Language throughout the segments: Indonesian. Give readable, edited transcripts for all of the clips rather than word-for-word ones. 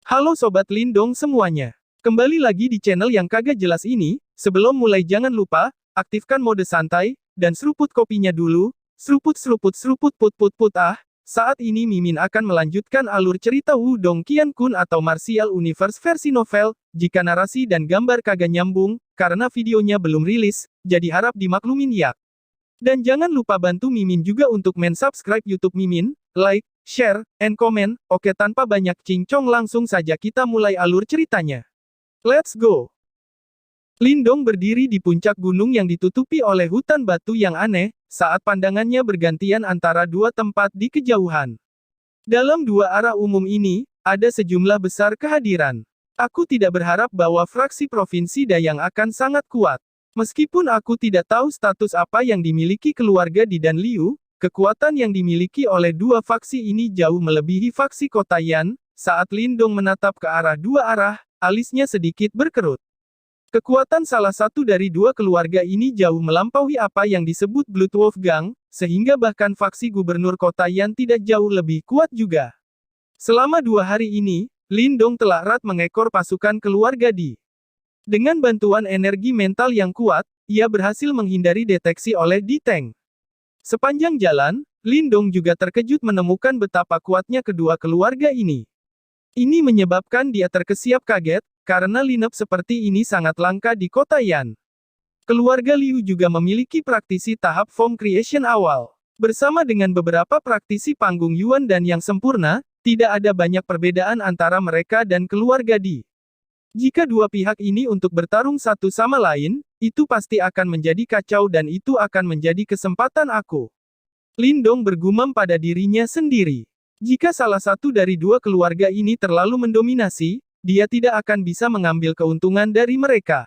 Halo Sobat Lindong semuanya. Kembali lagi di channel yang kagak jelas ini. Sebelum mulai jangan lupa, aktifkan mode santai, dan seruput kopinya dulu. Seruput seruput seruput put put put ah. Saat ini Mimin akan melanjutkan alur cerita Wudong Qiankun atau Martial Universe versi novel. Jika narasi dan gambar kagak nyambung, karena videonya belum rilis, jadi harap dimaklumin ya. Dan jangan lupa bantu Mimin juga untuk subscribe YouTube Mimin, like, share, and comment. Oke, tanpa banyak cincong langsung saja kita mulai alur ceritanya. Let's go! Lindong berdiri di puncak gunung yang ditutupi oleh hutan batu yang aneh, saat pandangannya bergantian antara dua tempat di kejauhan. Dalam dua arah umum ini, ada sejumlah besar kehadiran. Aku tidak berharap bahwa fraksi Provinsi Dayang akan sangat kuat. Meskipun aku tidak tahu status apa yang dimiliki keluarga di Danliu, kekuatan yang dimiliki oleh dua faksi ini jauh melebihi faksi Kota Yan. Saat Lindong menatap ke arah dua arah, alisnya sedikit berkerut. Kekuatan salah satu dari dua keluarga ini jauh melampaui apa yang disebut Blood Wolf Gang, sehingga bahkan faksi Gubernur Kota Yan tidak jauh lebih kuat juga. Selama 2 hari ini, Lindong telah erat mengekor pasukan keluarga Di. Dengan bantuan energi mental yang kuat, ia berhasil menghindari deteksi oleh Di Teng. Sepanjang jalan, Lindong juga terkejut menemukan betapa kuatnya kedua keluarga ini. Ini menyebabkan dia terkesiap kaget, karena lineup seperti ini sangat langka di Kota Yan. Keluarga Liu juga memiliki praktisi tahap form creation awal. Bersama dengan beberapa praktisi panggung Yuan dan yang sempurna, tidak ada banyak perbedaan antara mereka dan keluarga Di. Jika dua pihak ini untuk bertarung satu sama lain, itu pasti akan menjadi kacau dan itu akan menjadi kesempatan aku. Lindong bergumam pada dirinya sendiri. Jika salah satu dari dua keluarga ini terlalu mendominasi, dia tidak akan bisa mengambil keuntungan dari mereka.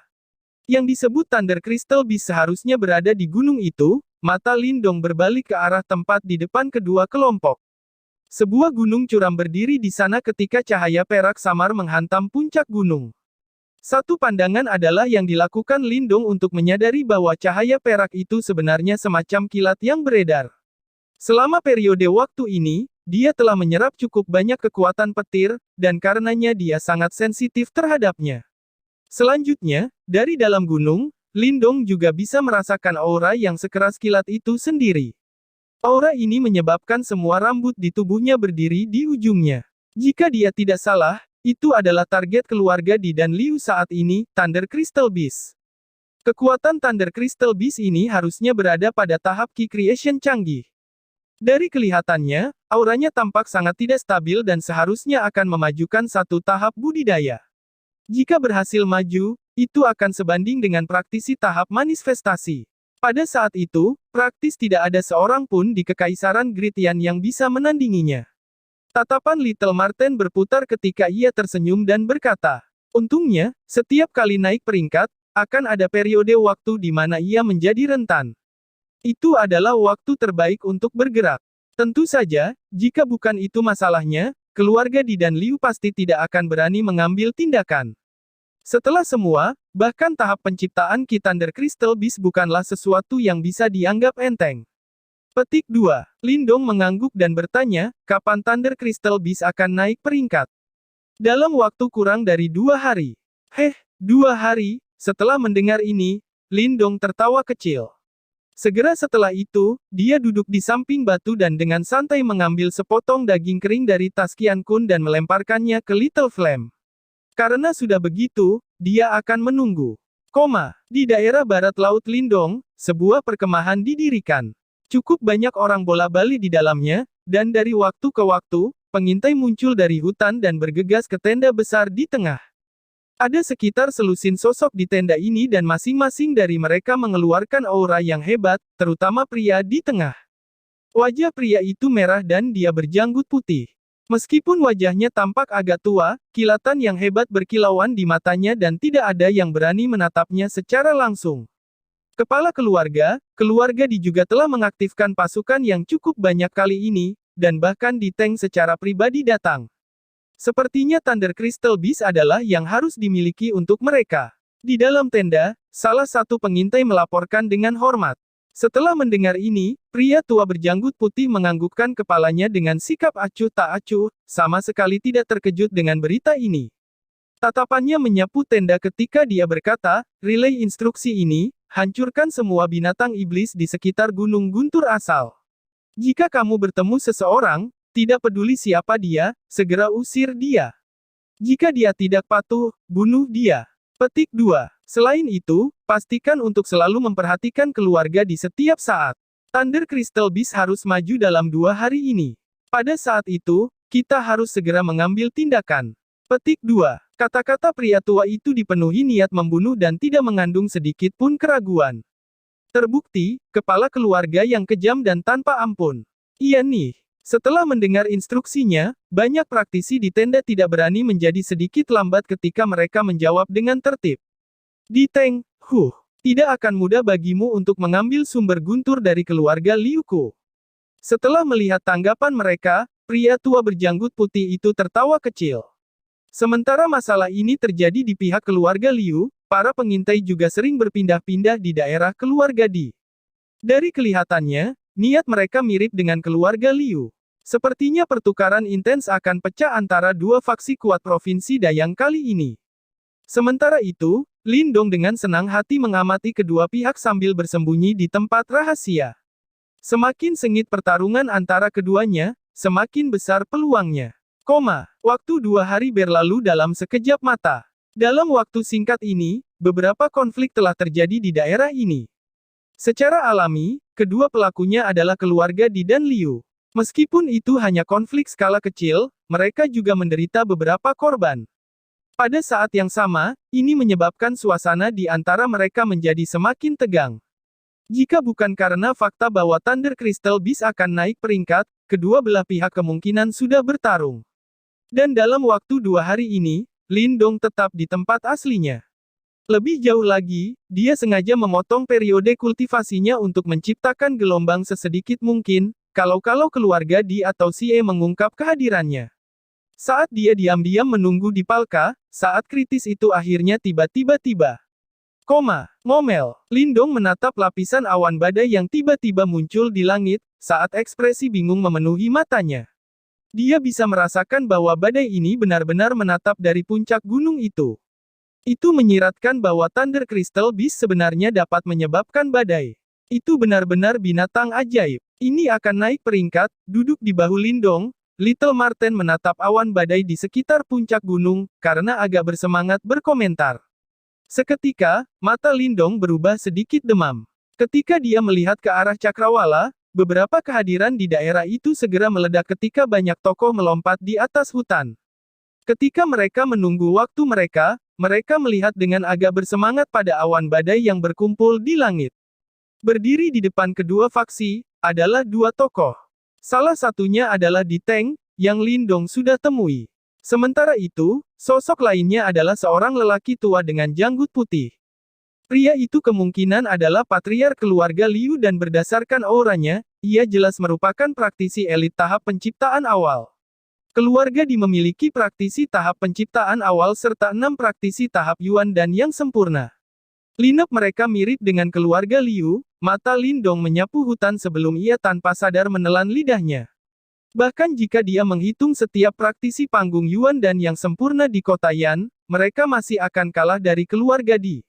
Yang disebut Thunder Crystal Beast seharusnya berada di gunung itu. Mata Lindong berbalik ke arah tempat di depan kedua kelompok. Sebuah gunung curam berdiri di sana ketika cahaya perak samar menghantam puncak gunung. Satu pandangan adalah yang dilakukan Lindong untuk menyadari bahwa cahaya perak itu sebenarnya semacam kilat yang beredar. Selama periode waktu ini, dia telah menyerap cukup banyak kekuatan petir, dan karenanya dia sangat sensitif terhadapnya. Selanjutnya, dari dalam gunung, Lindong juga bisa merasakan aura yang sekeras kilat itu sendiri. Aura ini menyebabkan semua rambut di tubuhnya berdiri di ujungnya. Jika dia tidak salah, itu adalah target keluarga Di dan Liu saat ini, Thunder Crystal Beast. Kekuatan Thunder Crystal Beast ini harusnya berada pada tahap Ki Creation canggih. Dari kelihatannya, auranya tampak sangat tidak stabil dan seharusnya akan memajukan satu tahap budidaya. Jika berhasil maju, itu akan sebanding dengan praktisi tahap manifestasi. Pada saat itu, praktis tidak ada seorang pun di Kekaisaran Gritian yang bisa menandinginya. Tatapan Little Marten berputar ketika ia tersenyum dan berkata, untungnya, setiap kali naik peringkat, akan ada periode waktu di mana ia menjadi rentan. Itu adalah waktu terbaik untuk bergerak. Tentu saja, jika bukan itu masalahnya, keluarga Di dan Liu pasti tidak akan berani mengambil tindakan. Setelah semua, bahkan tahap penciptaan Ki Thunder Crystal Beast bukanlah sesuatu yang bisa dianggap enteng. Petik 2. Lindong mengangguk dan bertanya, kapan Thunder Crystal Beast akan naik peringkat? Dalam waktu kurang dari 2 hari. 2 hari, setelah mendengar ini, Lindong tertawa kecil. Segera setelah itu, dia duduk di samping batu dan dengan santai mengambil sepotong daging kering dari tas Qiankun dan melemparkannya ke Little Flame. Karena sudah begitu, dia akan menunggu. Di daerah barat Laut Lindong, sebuah perkemahan didirikan. Cukup banyak orang bola-bali di dalamnya, dan dari waktu ke waktu, pengintai muncul dari hutan dan bergegas ke tenda besar di tengah. Ada sekitar selusin sosok di tenda ini dan masing-masing dari mereka mengeluarkan aura yang hebat, terutama pria di tengah. Wajah pria itu merah dan dia berjanggut putih. Meskipun wajahnya tampak agak tua, kilatan yang hebat berkilauan di matanya dan tidak ada yang berani menatapnya secara langsung. Kepala keluarga Di juga telah mengaktifkan pasukan yang cukup banyak kali ini, dan bahkan Di Teng secara pribadi datang. Sepertinya Thunder Crystal Beast adalah yang harus dimiliki untuk mereka. Di dalam tenda, salah satu pengintai melaporkan dengan hormat. Setelah mendengar ini, pria tua berjanggut putih menganggukkan kepalanya dengan sikap acuh tak acuh, sama sekali tidak terkejut dengan berita ini. Tatapannya menyapu tenda ketika dia berkata, relay instruksi ini, hancurkan semua binatang iblis di sekitar Gunung Guntur asal. Jika kamu bertemu seseorang, tidak peduli siapa dia, segera usir dia. Jika dia tidak patuh, bunuh dia. Petik 2. Selain itu, pastikan untuk selalu memperhatikan keluarga di setiap saat. Thunder Crystal Beast harus maju dalam 2 hari ini. Pada saat itu, kita harus segera mengambil tindakan. Petik 2. Kata-kata pria tua itu dipenuhi niat membunuh dan tidak mengandung sedikit pun keraguan. Terbukti, kepala keluarga yang kejam dan tanpa ampun. Iya nih. Setelah mendengar instruksinya, banyak praktisi di tenda tidak berani menjadi sedikit lambat ketika mereka menjawab dengan tertib. Di Teng, tidak akan mudah bagimu untuk mengambil sumber guntur dari keluarga Liu Ku. Setelah melihat tanggapan mereka, pria tua berjanggut putih itu tertawa kecil. Sementara masalah ini terjadi di pihak keluarga Liu, para pengintai juga sering berpindah-pindah di daerah keluarga Di. Dari kelihatannya, niat mereka mirip dengan keluarga Liu. Sepertinya pertukaran intens akan pecah antara dua faksi kuat provinsi Dayang kali ini. Sementara itu, Lin Dong dengan senang hati mengamati kedua pihak sambil bersembunyi di tempat rahasia. Semakin sengit pertarungan antara keduanya, semakin besar peluangnya. Waktu 2 hari berlalu dalam sekejap mata. Dalam waktu singkat ini, beberapa konflik telah terjadi di daerah ini. Secara alami, kedua pelakunya adalah keluarga Di dan Liu. Meskipun itu hanya konflik skala kecil, mereka juga menderita beberapa korban. Pada saat yang sama, ini menyebabkan suasana di antara mereka menjadi semakin tegang. Jika bukan karena fakta bahwa Thunder Crystal Beast akan naik peringkat, kedua belah pihak kemungkinan sudah bertarung. Dan dalam waktu 2 hari ini, Lin Dong tetap di tempat aslinya. Lebih jauh lagi, dia sengaja memotong periode kultivasinya untuk menciptakan gelombang sesedikit mungkin, kalau-kalau keluarga Di atau Xie mengungkap kehadirannya. Saat dia diam-diam menunggu di palka, saat kritis itu akhirnya tiba-tiba tiba. Ngomel. Lin Dong menatap lapisan awan badai yang tiba-tiba muncul di langit, saat ekspresi bingung memenuhi matanya. Dia bisa merasakan bahwa badai ini benar-benar menatap dari puncak gunung itu. Itu menyiratkan bahwa Thunder Crystal Beast sebenarnya dapat menyebabkan badai. Itu benar-benar binatang ajaib. Ini akan naik peringkat, duduk di bahu Lin Dong. Little Marten menatap awan badai di sekitar puncak gunung, karena agak bersemangat berkomentar. Seketika, mata Lin Dong berubah sedikit demam. Ketika dia melihat ke arah cakrawala, beberapa kehadiran di daerah itu segera meledak ketika banyak tokoh melompat di atas hutan. Ketika mereka menunggu waktu mereka melihat dengan agak bersemangat pada awan badai yang berkumpul di langit. Berdiri di depan kedua faksi, adalah 2 tokoh. Salah satunya adalah Di Teng, yang Lin Dong sudah temui. Sementara itu, sosok lainnya adalah seorang lelaki tua dengan janggut putih. Pria itu kemungkinan adalah patriark keluarga Liu dan berdasarkan auranya, ia jelas merupakan praktisi elit tahap penciptaan awal. Keluarga Di memiliki praktisi tahap penciptaan awal serta 6 praktisi tahap Yuan dan yang sempurna. Lineup mereka mirip dengan keluarga Liu, mata Lin Dong menyapu hutan sebelum ia tanpa sadar menelan lidahnya. Bahkan jika dia menghitung setiap praktisi panggung Yuan dan yang sempurna di kota Yan, mereka masih akan kalah dari keluarga Di.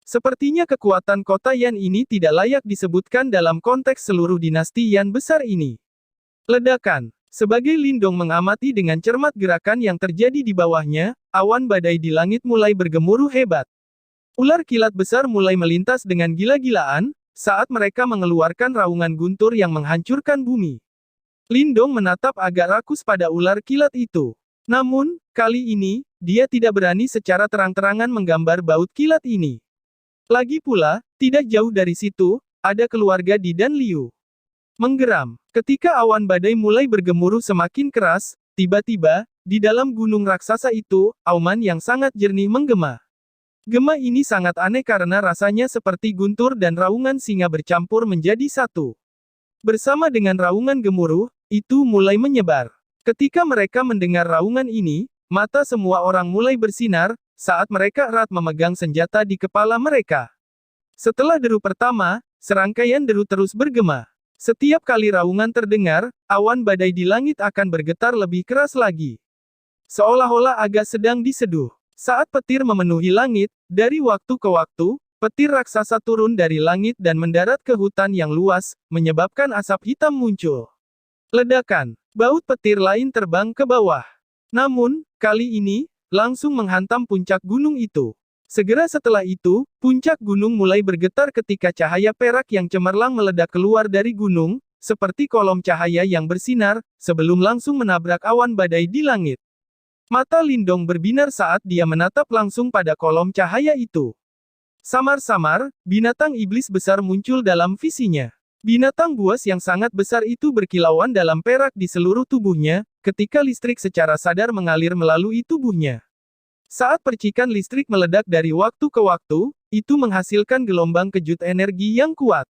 Sepertinya kekuatan kota Yan ini tidak layak disebutkan dalam konteks seluruh dinasti Yan besar ini. Ledakan. Sebagai Lin Dong mengamati dengan cermat gerakan yang terjadi di bawahnya, awan badai di langit mulai bergemuruh hebat. Ular kilat besar mulai melintas dengan gila-gilaan, saat mereka mengeluarkan raungan guntur yang menghancurkan bumi. Lin Dong menatap agak rakus pada ular kilat itu. Namun, kali ini, dia tidak berani secara terang-terangan menggambar baut kilat ini. Lagi pula, tidak jauh dari situ, ada keluarga Di dan Liu. Menggeram. Ketika awan badai mulai bergemuruh semakin keras, tiba-tiba, di dalam gunung raksasa itu, auman yang sangat jernih menggema. Gema ini sangat aneh karena rasanya seperti guntur dan raungan singa bercampur menjadi satu. Bersama dengan raungan gemuruh, itu mulai menyebar. Ketika mereka mendengar raungan ini, mata semua orang mulai bersinar, saat mereka erat memegang senjata di kepala mereka. Setelah deru pertama, serangkaian deru terus bergema. Setiap kali raungan terdengar, awan badai di langit akan bergetar lebih keras lagi. Seolah-olah agak sedang diseduh. Saat petir memenuhi langit, dari waktu ke waktu, petir raksasa turun dari langit dan mendarat ke hutan yang luas, menyebabkan asap hitam muncul. Ledakan. Baut petir lain terbang ke bawah. Namun, kali ini, langsung menghantam puncak gunung itu. Segera setelah itu, puncak gunung mulai bergetar ketika cahaya perak yang cemerlang meledak keluar dari gunung, seperti kolom cahaya yang bersinar, sebelum langsung menabrak awan badai di langit. Mata Lindong berbinar saat dia menatap langsung pada kolom cahaya itu. Samar-samar, binatang iblis besar muncul dalam visinya. Binatang buas yang sangat besar itu berkilauan dalam perak di seluruh tubuhnya, ketika listrik secara sadar mengalir melalui tubuhnya. Saat percikan listrik meledak dari waktu ke waktu, itu menghasilkan gelombang kejut energi yang kuat.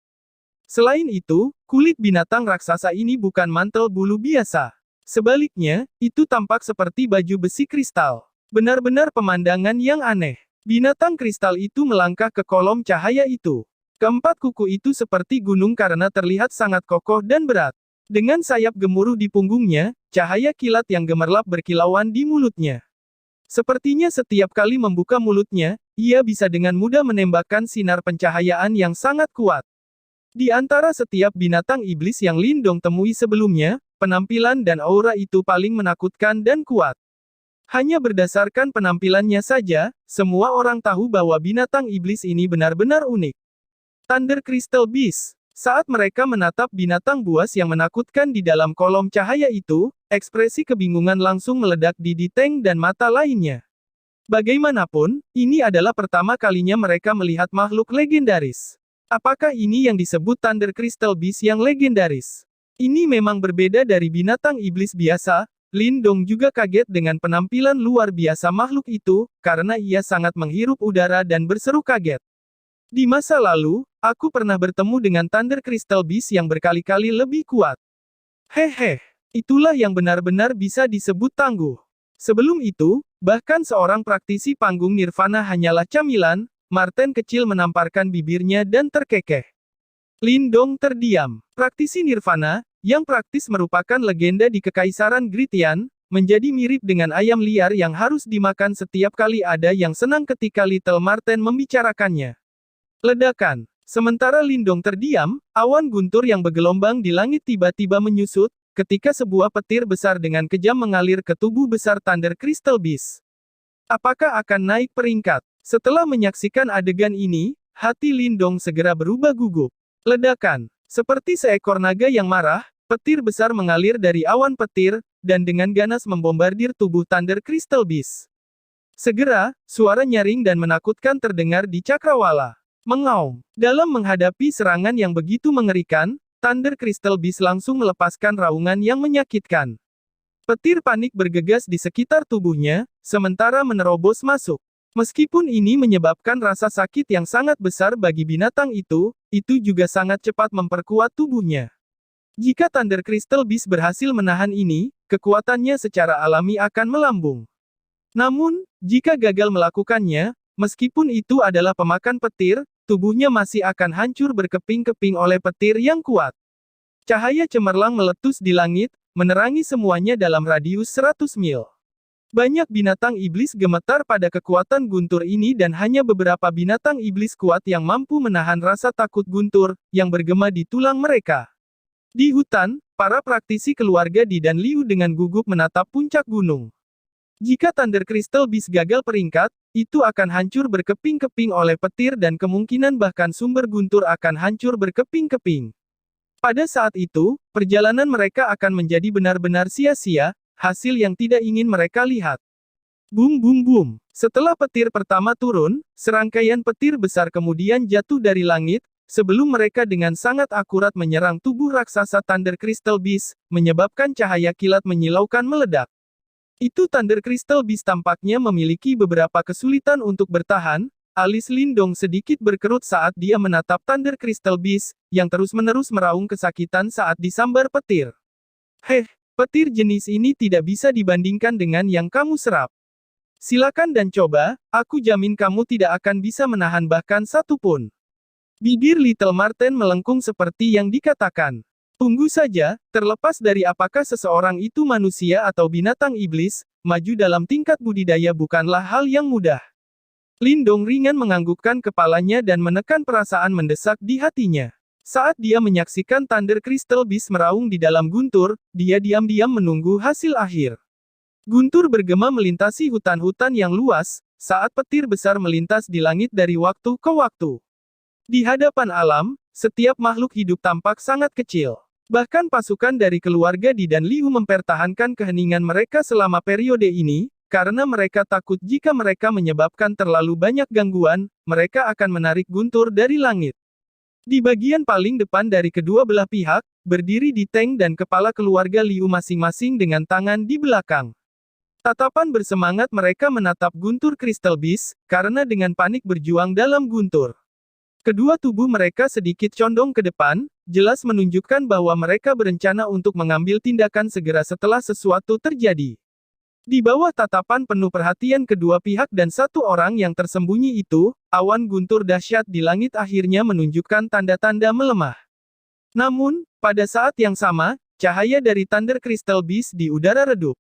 Selain itu, kulit binatang raksasa ini bukan mantel bulu biasa. Sebaliknya, itu tampak seperti baju besi kristal. Benar-benar pemandangan yang aneh. Binatang kristal itu melangkah ke kolom cahaya itu. Keempat kuku itu seperti gunung karena terlihat sangat kokoh dan berat. Dengan sayap gemuruh di punggungnya, cahaya kilat yang gemerlap berkilauan di mulutnya. Sepertinya setiap kali membuka mulutnya, ia bisa dengan mudah menembakkan sinar pencahayaan yang sangat kuat. Di antara setiap binatang iblis yang Lindong temui sebelumnya, penampilan dan aura itu paling menakutkan dan kuat. Hanya berdasarkan penampilannya saja, semua orang tahu bahwa binatang iblis ini benar-benar unik. Thunder Crystal Beast. Saat mereka menatap binatang buas yang menakutkan di dalam kolom cahaya itu, ekspresi kebingungan langsung meledak di Diteng dan mata lainnya. Bagaimanapun, ini adalah pertama kalinya mereka melihat makhluk legendaris. Apakah ini yang disebut Thunder Crystal Beast yang legendaris? Ini memang berbeda dari binatang iblis biasa. Lindong juga kaget dengan penampilan luar biasa makhluk itu, karena ia sangat menghirup udara dan berseru kaget. Di masa lalu, aku pernah bertemu dengan Thunder Crystal Beast yang berkali-kali lebih kuat. Hehe, itulah yang benar-benar bisa disebut tangguh. Sebelum itu, bahkan seorang praktisi panggung nirvana hanyalah camilan. Marten kecil menamparkan bibirnya dan terkekeh. Lindong terdiam. Praktisi nirvana, yang praktis merupakan legenda di Kekaisaran Gritian, menjadi mirip dengan ayam liar yang harus dimakan setiap kali ada yang senang ketika Little Marten membicarakannya. Ledakan. Sementara Lindong terdiam, awan guntur yang bergelombang di langit tiba-tiba menyusut, ketika sebuah petir besar dengan kejam mengalir ke tubuh besar Thunder Crystal Beast. Apakah akan naik peringkat? Setelah menyaksikan adegan ini, hati Lindong segera berubah gugup. Ledakan. Seperti seekor naga yang marah, petir besar mengalir dari awan petir, dan dengan ganas membombardir tubuh Thunder Crystal Beast. Segera, suara nyaring dan menakutkan terdengar di cakrawala. Mengaum. Dalam menghadapi serangan yang begitu mengerikan, Thunder Crystal Beast langsung melepaskan raungan yang menyakitkan. Petir panik bergegas di sekitar tubuhnya, sementara menerobos masuk. Meskipun ini menyebabkan rasa sakit yang sangat besar bagi binatang itu juga sangat cepat memperkuat tubuhnya. Jika Thunder Crystal Beast berhasil menahan ini, kekuatannya secara alami akan melambung. Namun, jika gagal melakukannya, meskipun itu adalah pemakan petir, tubuhnya masih akan hancur berkeping-keping oleh petir yang kuat. Cahaya cemerlang meletus di langit, menerangi semuanya dalam radius 100 mil. Banyak binatang iblis gemetar pada kekuatan guntur ini dan hanya beberapa binatang iblis kuat yang mampu menahan rasa takut guntur, yang bergema di tulang mereka. Di hutan, para praktisi keluarga Di dan Liu dengan gugup menatap puncak gunung. Jika Thunder Crystal Beast gagal peringkat, itu akan hancur berkeping-keping oleh petir dan kemungkinan bahkan sumber guntur akan hancur berkeping-keping. Pada saat itu, perjalanan mereka akan menjadi benar-benar sia-sia, hasil yang tidak ingin mereka lihat. Bum bum bum. Setelah petir pertama turun, serangkaian petir besar kemudian jatuh dari langit, sebelum mereka dengan sangat akurat menyerang tubuh raksasa Thunder Crystal Beast, menyebabkan cahaya kilat menyilaukan meledak. Itu Thunder Crystal Beast tampaknya memiliki beberapa kesulitan untuk bertahan, alis Lindong sedikit berkerut saat dia menatap Thunder Crystal Beast, yang terus-menerus meraung kesakitan saat disambar petir. Petir jenis ini tidak bisa dibandingkan dengan yang kamu serap. Silakan dan coba, aku jamin kamu tidak akan bisa menahan bahkan satu pun. Bibir Little Marten melengkung seperti yang dikatakan. Tunggu saja, terlepas dari apakah seseorang itu manusia atau binatang iblis, maju dalam tingkat budidaya bukanlah hal yang mudah. Lindong ringan menganggukkan kepalanya dan menekan perasaan mendesak di hatinya. Saat dia menyaksikan Thunder Crystal Beast meraung di dalam guntur, dia diam-diam menunggu hasil akhir. Guntur bergema melintasi hutan-hutan yang luas, saat petir besar melintas di langit dari waktu ke waktu. Di hadapan alam, setiap makhluk hidup tampak sangat kecil. Bahkan pasukan dari keluarga Di dan Liu mempertahankan keheningan mereka selama periode ini, karena mereka takut jika mereka menyebabkan terlalu banyak gangguan, mereka akan menarik guntur dari langit. Di bagian paling depan dari kedua belah pihak, berdiri Di Teng dan kepala keluarga Liu masing-masing dengan tangan di belakang. Tatapan bersemangat mereka menatap guntur Crystal Beast, karena dengan panik berjuang dalam guntur. Kedua tubuh mereka sedikit condong ke depan, jelas menunjukkan bahwa mereka berencana untuk mengambil tindakan segera setelah sesuatu terjadi. Di bawah tatapan penuh perhatian kedua pihak dan satu orang yang tersembunyi itu, awan guntur dahsyat di langit akhirnya menunjukkan tanda-tanda melemah. Namun, pada saat yang sama, cahaya dari Thunder Crystal Beast di udara redup.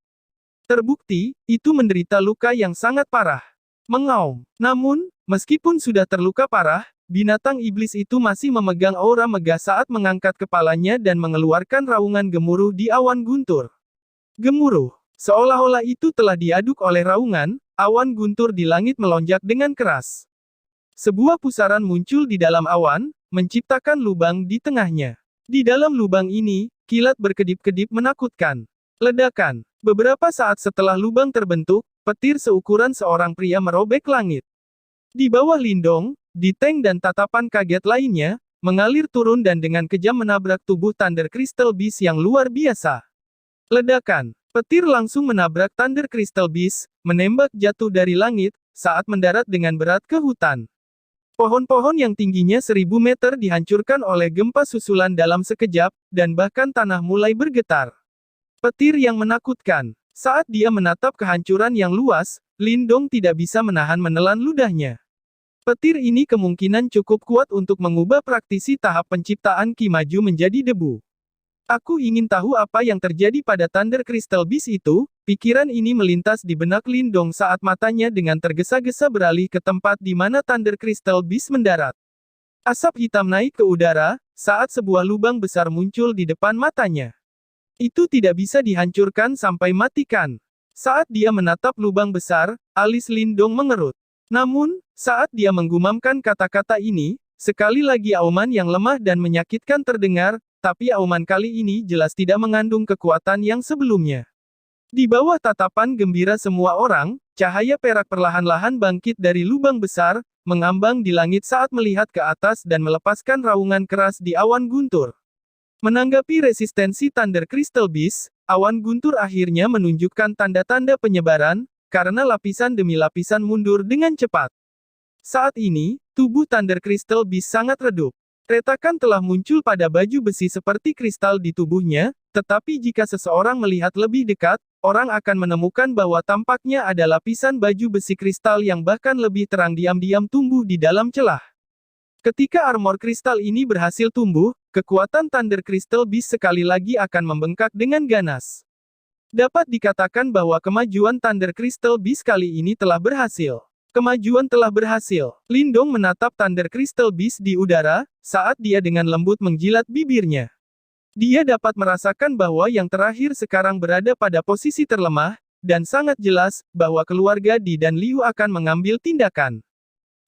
Terbukti, itu menderita luka yang sangat parah. Mengaum. Namun, meskipun sudah terluka parah, binatang iblis itu masih memegang aura megah saat mengangkat kepalanya dan mengeluarkan raungan gemuruh di awan guntur. Gemuruh. Seolah-olah itu telah diaduk oleh raungan, awan guntur di langit melonjak dengan keras. Sebuah pusaran muncul di dalam awan, menciptakan lubang di tengahnya. Di dalam lubang ini, kilat berkedip-kedip menakutkan. Ledakan. Beberapa saat setelah lubang terbentuk, petir seukuran seorang pria merobek langit. Di bawah Lindong, Di Teng dan tatapan kaget lainnya, mengalir turun dan dengan kejam menabrak tubuh Thunder Crystal Beast yang luar biasa. Ledakan. Petir langsung menabrak Thunder Crystal Beast, menembak jatuh dari langit, saat mendarat dengan berat ke hutan. Pohon-pohon yang tingginya 1000 meter dihancurkan oleh gempa susulan dalam sekejap, dan bahkan tanah mulai bergetar. Petir yang menakutkan. Saat dia menatap kehancuran yang luas, Lindong tidak bisa menelan ludahnya. Petir ini kemungkinan cukup kuat untuk mengubah praktisi tahap penciptaan Ki Maju menjadi debu. Aku ingin tahu apa yang terjadi pada Thunder Crystal Beast itu, pikiran ini melintas di benak Lindong saat matanya dengan tergesa-gesa beralih ke tempat di mana Thunder Crystal Beast mendarat. Asap hitam naik ke udara, saat sebuah lubang besar muncul di depan matanya. Itu tidak bisa dihancurkan sampai matikan. Saat dia menatap lubang besar, alis Lindong mengerut. Namun, saat dia menggumamkan kata-kata ini, sekali lagi auman yang lemah dan menyakitkan terdengar, tapi auman kali ini jelas tidak mengandung kekuatan yang sebelumnya. Di bawah tatapan gembira semua orang, cahaya perak perlahan-lahan bangkit dari lubang besar, mengambang di langit saat melihat ke atas dan melepaskan raungan keras di awan guntur. Menanggapi resistensi Thunder Crystal Beast, awan guntur akhirnya menunjukkan tanda-tanda penyebaran, karena lapisan demi lapisan mundur dengan cepat. Saat ini, tubuh Thunder Crystal Beast sangat redup. Retakan telah muncul pada baju besi seperti kristal di tubuhnya, tetapi jika seseorang melihat lebih dekat, orang akan menemukan bahwa tampaknya ada lapisan baju besi kristal yang bahkan lebih terang diam-diam tumbuh di dalam celah. Ketika armor kristal ini berhasil tumbuh, kekuatan Thunder Crystal Beast sekali lagi akan membengkak dengan ganas. Dapat dikatakan bahwa kemajuan Thunder Crystal Beast kali ini telah berhasil. Kemajuan telah berhasil. Lindong menatap Thunder Crystal Beast di udara, saat dia dengan lembut menjilat bibirnya. Dia dapat merasakan bahwa yang terakhir sekarang berada pada posisi terlemah, dan sangat jelas, bahwa keluarga Di dan Liu akan mengambil tindakan.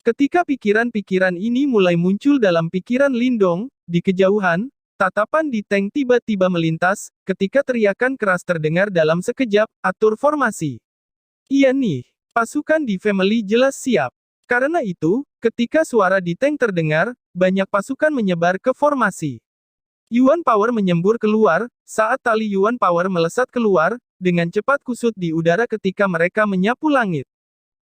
Ketika pikiran-pikiran ini mulai muncul dalam pikiran Lindong, di kejauhan, tatapan Di Teng tiba-tiba melintas, ketika teriakan keras terdengar dalam sekejap, atur formasi. Iya nih. Pasukan Di Family jelas siap. Karena itu, ketika suara Di Teng terdengar, banyak pasukan menyebar ke formasi. Yuan Power menyembur keluar, saat tali Yuan Power melesat keluar, dengan cepat kusut di udara ketika mereka menyapu langit.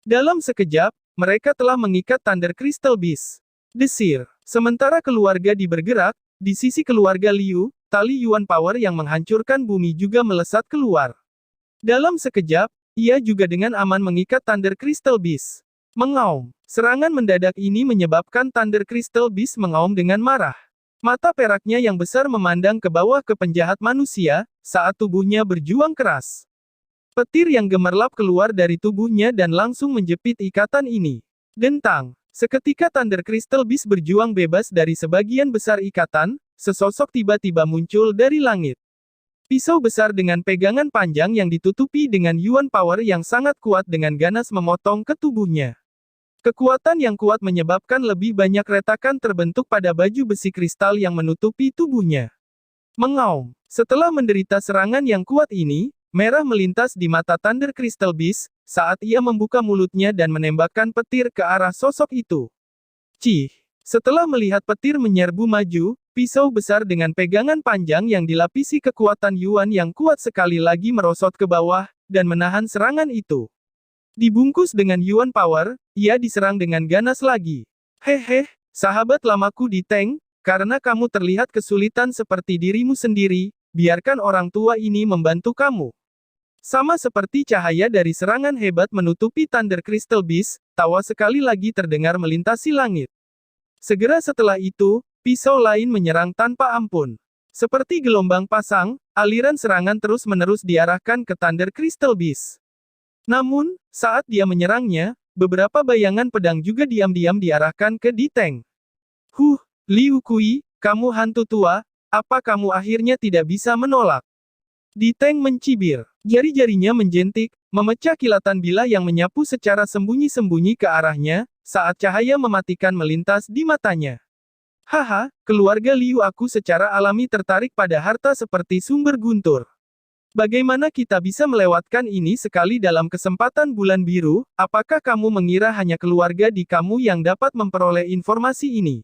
Dalam sekejap, mereka telah mengikat Thunder Crystal Beast. Desir. Sementara keluarga Di bergerak, di sisi keluarga Liu, tali Yuan Power yang menghancurkan bumi juga melesat keluar. Dalam sekejap, ia juga dengan aman mengikat Thunder Crystal Beast. Mengaum. Serangan mendadak ini menyebabkan Thunder Crystal Beast mengaum dengan marah. Mata peraknya yang besar memandang ke bawah ke penjahat manusia, saat tubuhnya berjuang keras. Petir yang gemerlap keluar dari tubuhnya dan langsung menjepit ikatan ini. Dentang. Seketika Thunder Crystal Beast berjuang bebas dari sebagian besar ikatan, sesosok tiba-tiba muncul dari langit. Pisau besar dengan pegangan panjang yang ditutupi dengan Yuan Power yang sangat kuat dengan ganas memotong ke tubuhnya. Kekuatan yang kuat menyebabkan lebih banyak retakan terbentuk pada baju besi kristal yang menutupi tubuhnya. Mengaum. Setelah menderita serangan yang kuat ini, merah melintas di mata Thunder Crystal Beast, saat ia membuka mulutnya dan menembakkan petir ke arah sosok itu. Cih. Setelah melihat petir menyerbu maju, pisau besar dengan pegangan panjang yang dilapisi kekuatan Yuan yang kuat sekali lagi merosot ke bawah, dan menahan serangan itu. Dibungkus dengan Yuan Power, ia diserang dengan ganas lagi. Hehe, sahabat lamaku di tank, karena kamu terlihat kesulitan seperti dirimu sendiri, biarkan orang tua ini membantu kamu. Sama seperti cahaya dari serangan hebat menutupi Thunder Crystal Beast, tawa sekali lagi terdengar melintasi langit. Segera setelah itu, pisau lain menyerang tanpa ampun. Seperti gelombang pasang, aliran serangan terus-menerus diarahkan ke Thunder Crystal Beast. Namun, saat dia menyerangnya, beberapa bayangan pedang juga diam-diam diarahkan ke Di-Tank. Liu Kui, kamu hantu tua, apa kamu akhirnya tidak bisa menolak? Di-Tank mencibir. Jari-jarinya menjentik, memecah kilatan bilah yang menyapu secara sembunyi-sembunyi ke arahnya, saat cahaya mematikan melintas di matanya. Haha, keluarga Liu aku secara alami tertarik pada harta seperti sumber guntur. Bagaimana kita bisa melewatkan ini sekali dalam kesempatan bulan biru? Apakah kamu mengira hanya keluarga di kamu yang dapat memperoleh informasi ini?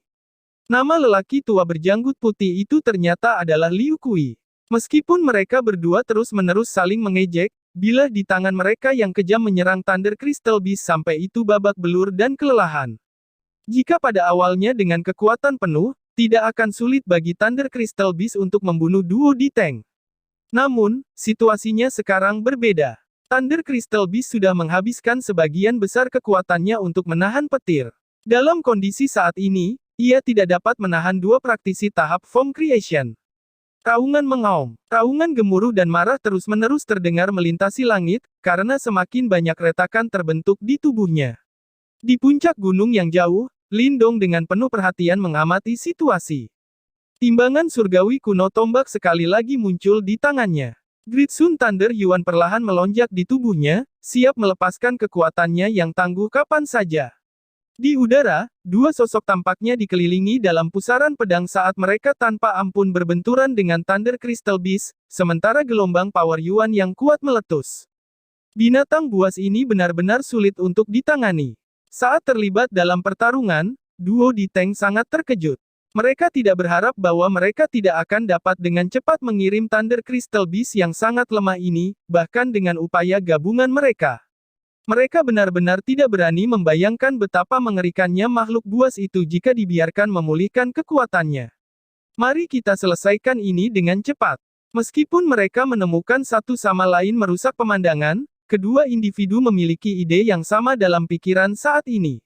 Nama lelaki tua berjanggut putih itu ternyata adalah Liu Kui. Meskipun mereka berdua terus-menerus saling mengejek, bilah di tangan mereka yang kejam menyerang Thunder Crystal Beast sampai itu babak belur dan kelelahan. Jika pada awalnya dengan kekuatan penuh, tidak akan sulit bagi Thunder Crystal Beast untuk membunuh duo Di-Tank. Namun, situasinya sekarang berbeda. Thunder Crystal Beast sudah menghabiskan sebagian besar kekuatannya untuk menahan petir. Dalam kondisi saat ini, ia tidak dapat menahan dua praktisi tahap Form Creation. Raungan mengaum, raungan gemuruh dan marah terus-menerus terdengar melintasi langit, karena semakin banyak retakan terbentuk di tubuhnya. Di puncak gunung yang jauh, Lin Dong dengan penuh perhatian mengamati situasi. Timbangan surgawi kuno tombak sekali lagi muncul di tangannya. Great Sun Thunder Yuan perlahan melonjak di tubuhnya, siap melepaskan kekuatannya yang tangguh kapan saja. Di udara, dua sosok tampaknya dikelilingi dalam pusaran pedang saat mereka tanpa ampun berbenturan dengan Thunder Crystal Beast, sementara gelombang power Yuan yang kuat meletus. Binatang buas ini benar-benar sulit untuk ditangani. Saat terlibat dalam pertarungan, duo Di-Tank sangat terkejut. Mereka tidak berharap bahwa mereka tidak akan dapat dengan cepat mengirim Thunder Crystal Beast yang sangat lemah ini, bahkan dengan upaya gabungan mereka. Mereka benar-benar tidak berani membayangkan betapa mengerikannya makhluk buas itu jika dibiarkan memulihkan kekuatannya. Mari kita selesaikan ini dengan cepat. Meskipun mereka menemukan satu sama lain merusak pemandangan, kedua individu memiliki ide yang sama dalam pikiran saat ini.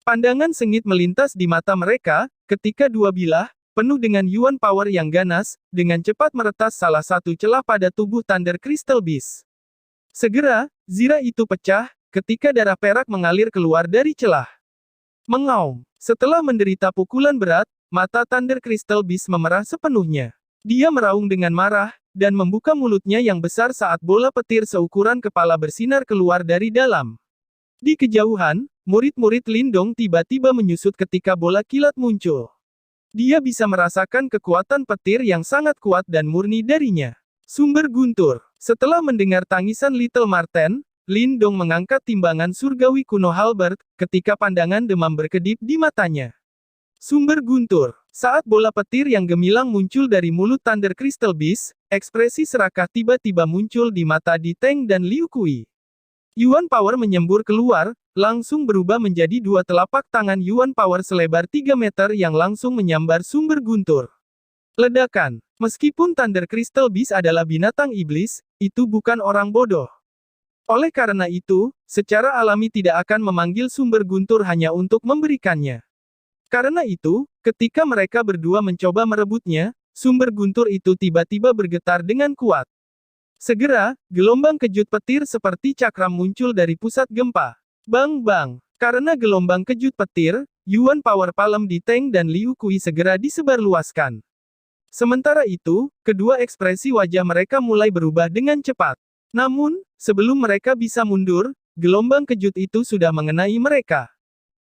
Pandangan sengit melintas di mata mereka, ketika dua bilah, penuh dengan Yuan Power yang ganas, dengan cepat meretas salah satu celah pada tubuh Thunder Crystal Beast. Segera, zirah itu pecah, ketika darah perak mengalir keluar dari celah. Mengaum. Setelah menderita pukulan berat, mata Thunder Crystal Beast memerah sepenuhnya. Dia meraung dengan marah, dan membuka mulutnya yang besar saat bola petir seukuran kepala bersinar keluar dari dalam. Di kejauhan, murid-murid Lin Dong tiba-tiba menyusut ketika bola kilat muncul. Dia bisa merasakan kekuatan petir yang sangat kuat dan murni darinya. Sumber guntur. Setelah mendengar tangisan Little Marten, Lin Dong mengangkat timbangan surgawi kuno Halberd, ketika pandangan demam berkedip di matanya. Sumber guntur. Saat bola petir yang gemilang muncul dari mulut Thunder Crystal Beast, ekspresi serakah tiba-tiba muncul di mata Di-Tank dan Liu Kui. Yuan Power menyembur keluar, langsung berubah menjadi dua telapak tangan Yuan Power selebar 3 meter yang langsung menyambar sumber guntur. Ledakan. Meskipun Thunder Crystal Beast adalah binatang iblis, itu bukan orang bodoh. Oleh karena itu, secara alami tidak akan memanggil sumber guntur hanya untuk memberikannya. Karena itu, ketika mereka berdua mencoba merebutnya, sumber guntur itu tiba-tiba bergetar dengan kuat. Segera, gelombang kejut petir seperti cakram muncul dari pusat gempa. Bang bang. Karena gelombang kejut petir, Yuan Power Palm di Teng dan Liu Kui segera disebarluaskan. Sementara itu, kedua ekspresi wajah mereka mulai berubah dengan cepat. Namun, sebelum mereka bisa mundur, gelombang kejut itu sudah mengenai mereka.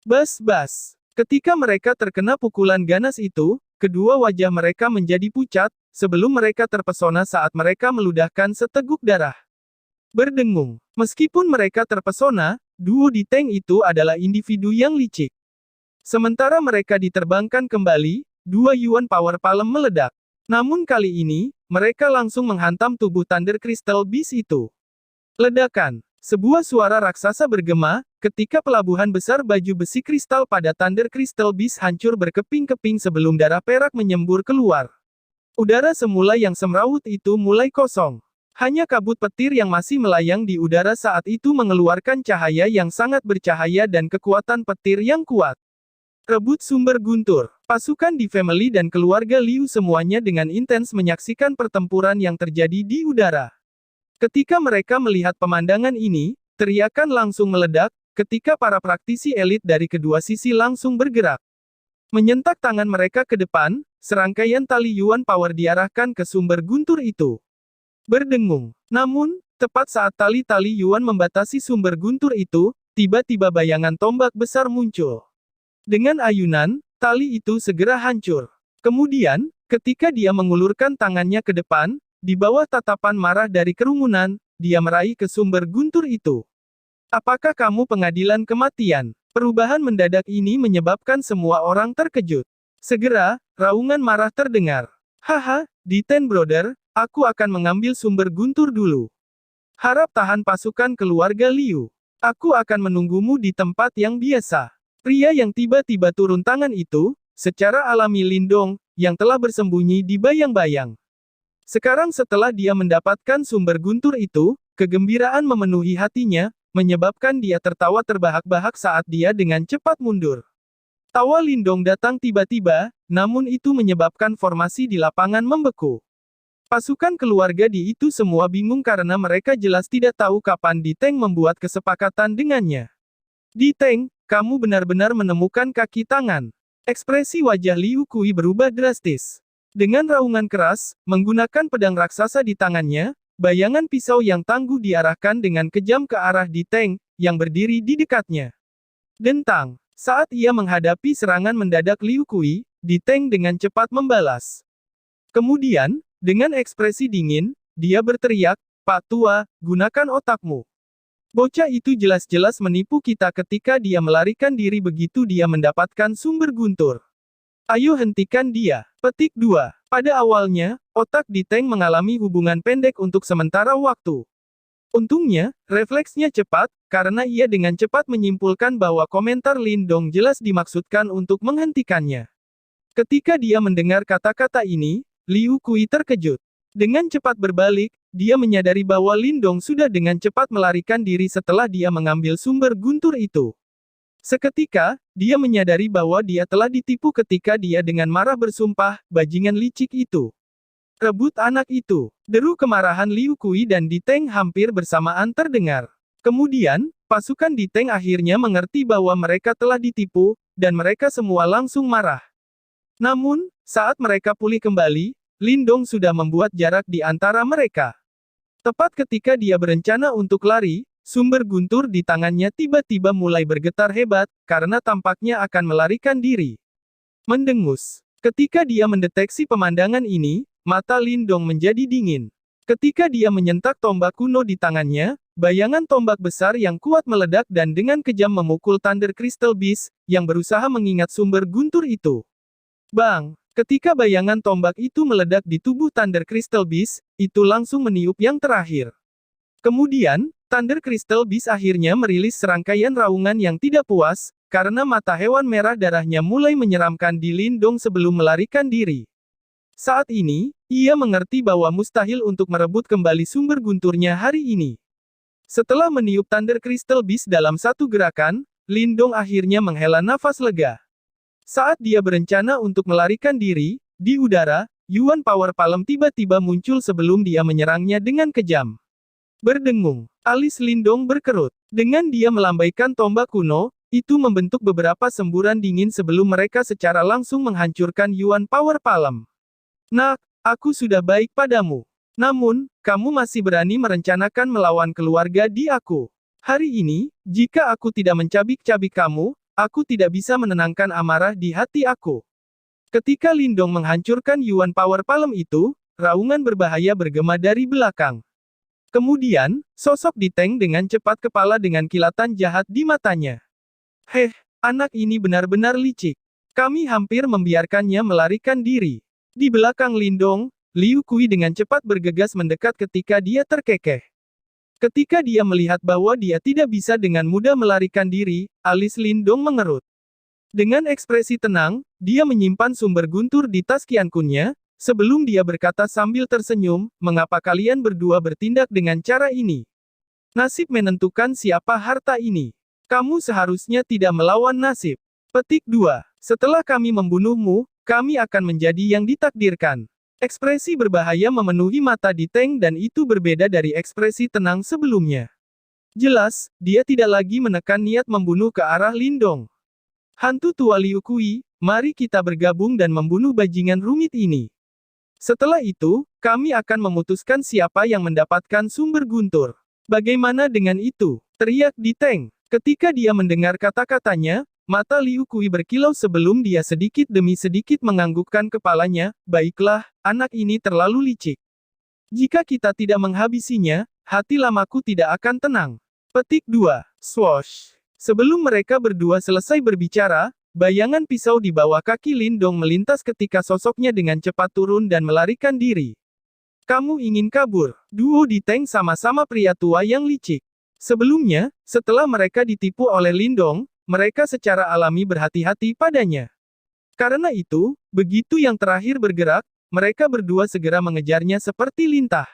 Bas-bas. Ketika mereka terkena pukulan ganas itu, kedua wajah mereka menjadi pucat, sebelum mereka terpesona saat mereka meludahkan seteguk darah. Berdengung. Meskipun mereka terpesona, duo di Teng itu adalah individu yang licik. Sementara mereka diterbangkan kembali, dua Yuan Power Palm meledak. Namun kali ini, mereka langsung menghantam tubuh Thunder Crystal Beast itu. Ledakan. Sebuah suara raksasa bergema, ketika pelabuhan besar baju besi kristal pada Thunder Crystal Beast hancur berkeping-keping sebelum darah perak menyembur keluar. Udara semula yang semrawut itu mulai kosong. Hanya kabut petir yang masih melayang di udara saat itu mengeluarkan cahaya yang sangat bercahaya dan kekuatan petir yang kuat. Rebut sumber guntur. Pasukan di Family dan keluarga Liu semuanya dengan intens menyaksikan pertempuran yang terjadi di udara. Ketika mereka melihat pemandangan ini, teriakan langsung meledak, ketika para praktisi elit dari kedua sisi langsung bergerak. Menyentak tangan mereka ke depan, serangkaian tali Yuan Power diarahkan ke sumber guntur itu. Berdengung. Namun, tepat saat tali-tali Yuan membatasi sumber guntur itu, tiba-tiba bayangan tombak besar muncul. Dengan ayunan, tali itu segera hancur. Kemudian, ketika dia mengulurkan tangannya ke depan, di bawah tatapan marah dari kerumunan, dia meraih ke sumber guntur itu. Apakah kamu pengadilan kematian? Perubahan mendadak ini menyebabkan semua orang terkejut. Segera, raungan marah terdengar. Haha, di Ten Brother, aku akan mengambil sumber guntur dulu. Harap tahan pasukan keluarga Liu. Aku akan menunggumu di tempat yang biasa. Pria yang tiba-tiba turun tangan itu, secara alami Lindong, yang telah bersembunyi di bayang-bayang. Sekarang setelah dia mendapatkan sumber guntur itu, kegembiraan memenuhi hatinya, menyebabkan dia tertawa terbahak-bahak saat dia dengan cepat mundur. Tawa Lindong datang tiba-tiba, namun itu menyebabkan formasi di lapangan membeku. Pasukan keluarga di itu semua bingung karena mereka jelas tidak tahu kapan Di Teng membuat kesepakatan dengannya. Di Teng, kamu benar-benar menemukan kaki tangan. Ekspresi wajah Liu Kui berubah drastis. Dengan raungan keras, menggunakan pedang raksasa di tangannya, bayangan pisau yang tangguh diarahkan dengan kejam ke arah Di Teng, yang berdiri di dekatnya. Dentang. Saat ia menghadapi serangan mendadak Liu Kui, Di Teng dengan cepat membalas. Kemudian, dengan ekspresi dingin, dia berteriak, "Pak Tua, gunakan otakmu." Bocah itu jelas-jelas menipu kita ketika dia melarikan diri begitu dia mendapatkan sumber guntur. Ayo hentikan dia. Petik 2. Pada awalnya, otak Di Teng mengalami hubungan pendek untuk sementara waktu. Untungnya, refleksnya cepat, karena ia dengan cepat menyimpulkan bahwa komentar Lindong jelas dimaksudkan untuk menghentikannya. Ketika dia mendengar kata-kata ini, Liu Kui terkejut. Dengan cepat berbalik, dia menyadari bahwa Lindong sudah dengan cepat melarikan diri setelah dia mengambil sumber guntur itu. Seketika, dia menyadari bahwa dia telah ditipu ketika dia dengan marah bersumpah, bajingan licik itu. Rebut anak itu. Deru kemarahan Liu Kui dan Di Teng hampir bersamaan terdengar. Kemudian, pasukan Di Teng akhirnya mengerti bahwa mereka telah ditipu, dan mereka semua langsung marah. Namun, saat mereka pulih kembali, Lindong sudah membuat jarak di antara mereka. Tepat ketika dia berencana untuk lari, sumber guntur di tangannya tiba-tiba mulai bergetar hebat, karena tampaknya akan melarikan diri. Mendengus. Ketika dia mendeteksi pemandangan ini, mata Lindong menjadi dingin. Ketika dia menyentak tombak kuno di tangannya, bayangan tombak besar yang kuat meledak dan dengan kejam memukul Thunder Crystal Beast, yang berusaha mengingat sumber guntur itu. Bang! Ketika bayangan tombak itu meledak di tubuh Thunder Crystal Beast, itu langsung meniup yang terakhir. Kemudian, Thunder Crystal Beast akhirnya merilis serangkaian raungan yang tidak puas, karena mata hewan merah darahnya mulai menyeramkan di Lindong sebelum melarikan diri. Saat ini, ia mengerti bahwa mustahil untuk merebut kembali sumber gunturnya hari ini. Setelah meniup Thunder Crystal Beast dalam satu gerakan, Lindong akhirnya menghela nafas lega. Saat dia berencana untuk melarikan diri, di udara, Yuan Power Palm tiba-tiba muncul sebelum dia menyerangnya dengan kejam. Berdengung, alis Lindong berkerut. Dengan dia melambaikan tombak kuno, itu membentuk beberapa semburan dingin sebelum mereka secara langsung menghancurkan Yuan Power Palm. Nak, aku sudah baik padamu. Namun, kamu masih berani merencanakan melawan keluarga di aku. Hari ini, jika aku tidak mencabik-cabik kamu, aku tidak bisa menenangkan amarah di hati aku. Ketika Lindong menghancurkan Yuan Power Palm itu, raungan berbahaya bergema dari belakang. Kemudian, sosok Di Teng dengan cepat kepala dengan kilatan jahat di matanya. Heh, anak ini benar-benar licik. Kami hampir membiarkannya melarikan diri. Di belakang Lindong, Liu Kui dengan cepat bergegas mendekat ketika dia terkekeh. Ketika dia melihat bahwa dia tidak bisa dengan mudah melarikan diri, alis Lindong mengerut. Dengan ekspresi tenang, dia menyimpan sumber guntur di tas Qiankunnya, sebelum dia berkata sambil tersenyum, mengapa kalian berdua bertindak dengan cara ini? Nasib menentukan siapa harta ini. Kamu seharusnya tidak melawan nasib. Petik 2. Setelah kami membunuhmu, kami akan menjadi yang ditakdirkan. Ekspresi berbahaya memenuhi mata Di Teng dan itu berbeda dari ekspresi tenang sebelumnya. Jelas, dia tidak lagi menekan niat membunuh ke arah Lindong. Hantu tua Liu Kui, mari kita bergabung dan membunuh bajingan rumit ini. Setelah itu, kami akan memutuskan siapa yang mendapatkan sumber guntur. Bagaimana dengan itu? Teriak Di Teng. Ketika dia mendengar kata-katanya, mata Liu Kui berkilau sebelum dia sedikit demi sedikit menganggukkan kepalanya. Baiklah, anak ini terlalu licik. Jika kita tidak menghabisinya, hati lamaku tidak akan tenang. Petik 2. Swoosh. Sebelum mereka berdua selesai berbicara, bayangan pisau di bawah kaki Lindong melintas ketika sosoknya dengan cepat turun dan melarikan diri. Kamu ingin kabur? Duo Di Teng sama-sama pria tua yang licik. Sebelumnya, setelah mereka ditipu oleh Lindong, mereka secara alami berhati-hati padanya. Karena itu, begitu yang terakhir bergerak, mereka berdua segera mengejarnya seperti lintah.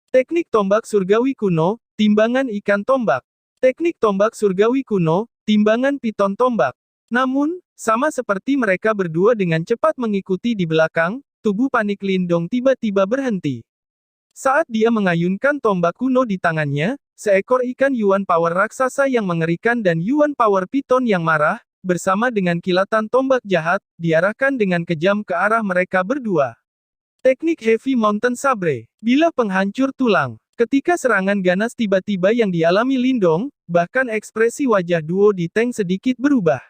Teknik tombak surgawi kuno, timbangan ikan tombak. Teknik tombak surgawi kuno, timbangan piton tombak. Namun, sama seperti mereka berdua dengan cepat mengikuti di belakang, tubuh panik Lindong tiba-tiba berhenti. Saat dia mengayunkan tombak kuno di tangannya, seekor ikan Yuan Power raksasa yang mengerikan dan Yuan Power piton yang marah, bersama dengan kilatan tombak jahat, diarahkan dengan kejam ke arah mereka berdua. Teknik Heavy Mountain Sabre. Bila penghancur tulang. Ketika serangan ganas tiba-tiba yang dialami Lindong, bahkan ekspresi wajah duo Di Teng sedikit berubah.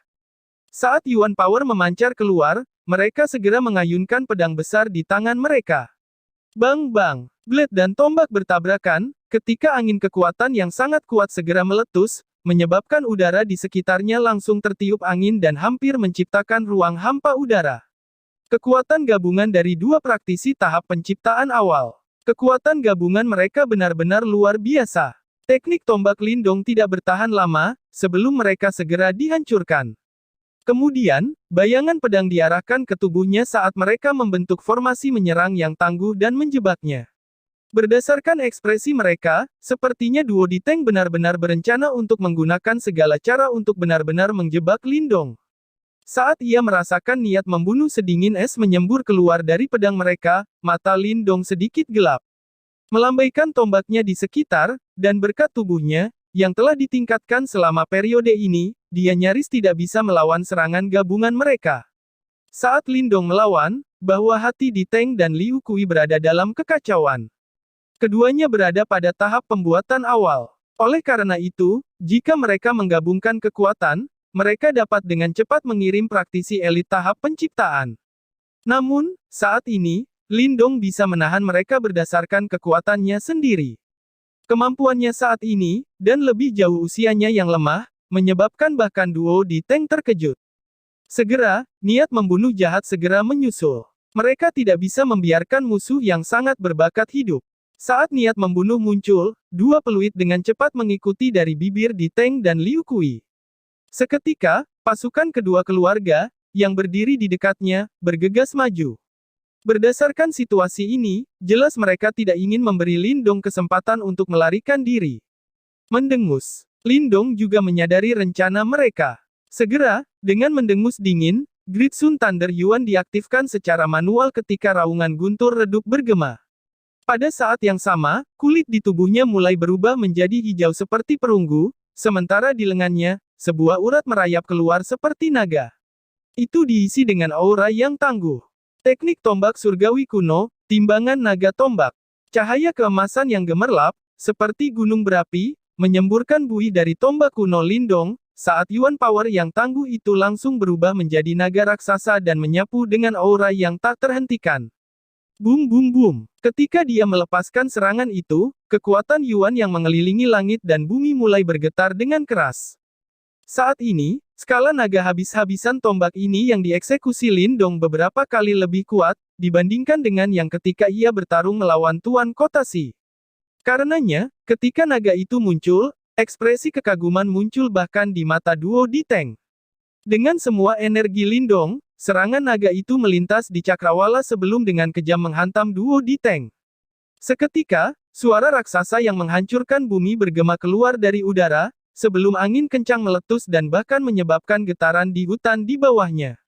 Saat Yuan Power memancar keluar, mereka segera mengayunkan pedang besar di tangan mereka. Bang-bang, blade dan tombak bertabrakan, ketika angin kekuatan yang sangat kuat segera meletus, menyebabkan udara di sekitarnya langsung tertiup angin dan hampir menciptakan ruang hampa udara. Kekuatan gabungan dari dua praktisi tahap penciptaan awal. Kekuatan gabungan mereka benar-benar luar biasa. Teknik tombak Lindong tidak bertahan lama, sebelum mereka segera dihancurkan. Kemudian, bayangan pedang diarahkan ke tubuhnya saat mereka membentuk formasi menyerang yang tangguh dan menjebaknya. Berdasarkan ekspresi mereka, sepertinya duo Di Teng benar-benar berencana untuk menggunakan segala cara untuk benar-benar menjebak Lindong. Saat ia merasakan niat membunuh sedingin es menyembur keluar dari pedang mereka, mata Lindong sedikit gelap. Melambaikan tombaknya di sekitar, dan berkat tubuhnya, yang telah ditingkatkan selama periode ini, dia nyaris tidak bisa melawan serangan gabungan mereka. Saat Lindong melawan, bahwa hati Di Teng dan Liu Kui berada dalam kekacauan. Keduanya berada pada tahap pembuatan awal. Oleh karena itu, jika mereka menggabungkan kekuatan, mereka dapat dengan cepat mengirim praktisi elit tahap penciptaan. Namun, saat ini, Lindong bisa menahan mereka berdasarkan kekuatannya sendiri. Kemampuannya saat ini, dan lebih jauh usianya yang lemah, menyebabkan bahkan duo Di Teng terkejut. Segera, niat membunuh jahat segera menyusul. Mereka tidak bisa membiarkan musuh yang sangat berbakat hidup. Saat niat membunuh muncul, dua peluit dengan cepat mengikuti dari bibir Di Teng dan Liu Kui. Seketika, pasukan kedua keluarga, yang berdiri di dekatnya, bergegas maju. Berdasarkan situasi ini, jelas mereka tidak ingin memberi Lindong kesempatan untuk melarikan diri. Mendengus. Lindong juga menyadari rencana mereka. Segera, dengan mendengus dingin, Grid Sun Thunder Yuan diaktifkan secara manual ketika raungan guntur redup bergema. Pada saat yang sama, kulit di tubuhnya mulai berubah menjadi hijau seperti perunggu, sementara di lengannya, sebuah urat merayap keluar seperti naga. Itu diisi dengan aura yang tangguh. Teknik tombak surgawi kuno, timbangan naga tombak. Cahaya keemasan yang gemerlap, seperti gunung berapi, menyemburkan buih dari tombak kuno Lindong, saat Yuan Power yang tangguh itu langsung berubah menjadi naga raksasa dan menyapu dengan aura yang tak terhentikan. Bum bum bum. Ketika dia melepaskan serangan itu, kekuatan Yuan yang mengelilingi langit dan bumi mulai bergetar dengan keras. Saat ini, skala naga habis-habisan tombak ini yang dieksekusi Lindong beberapa kali lebih kuat, dibandingkan dengan yang ketika ia bertarung melawan Tuan Kota Si. Karenanya, ketika naga itu muncul, ekspresi kekaguman muncul bahkan di mata duo Di Teng. Dengan semua energi Lindong, serangan naga itu melintas di cakrawala sebelum dengan kejam menghantam duo Di Teng. Seketika, suara raksasa yang menghancurkan bumi bergema keluar dari udara, sebelum angin kencang meletus dan bahkan menyebabkan getaran di hutan di bawahnya.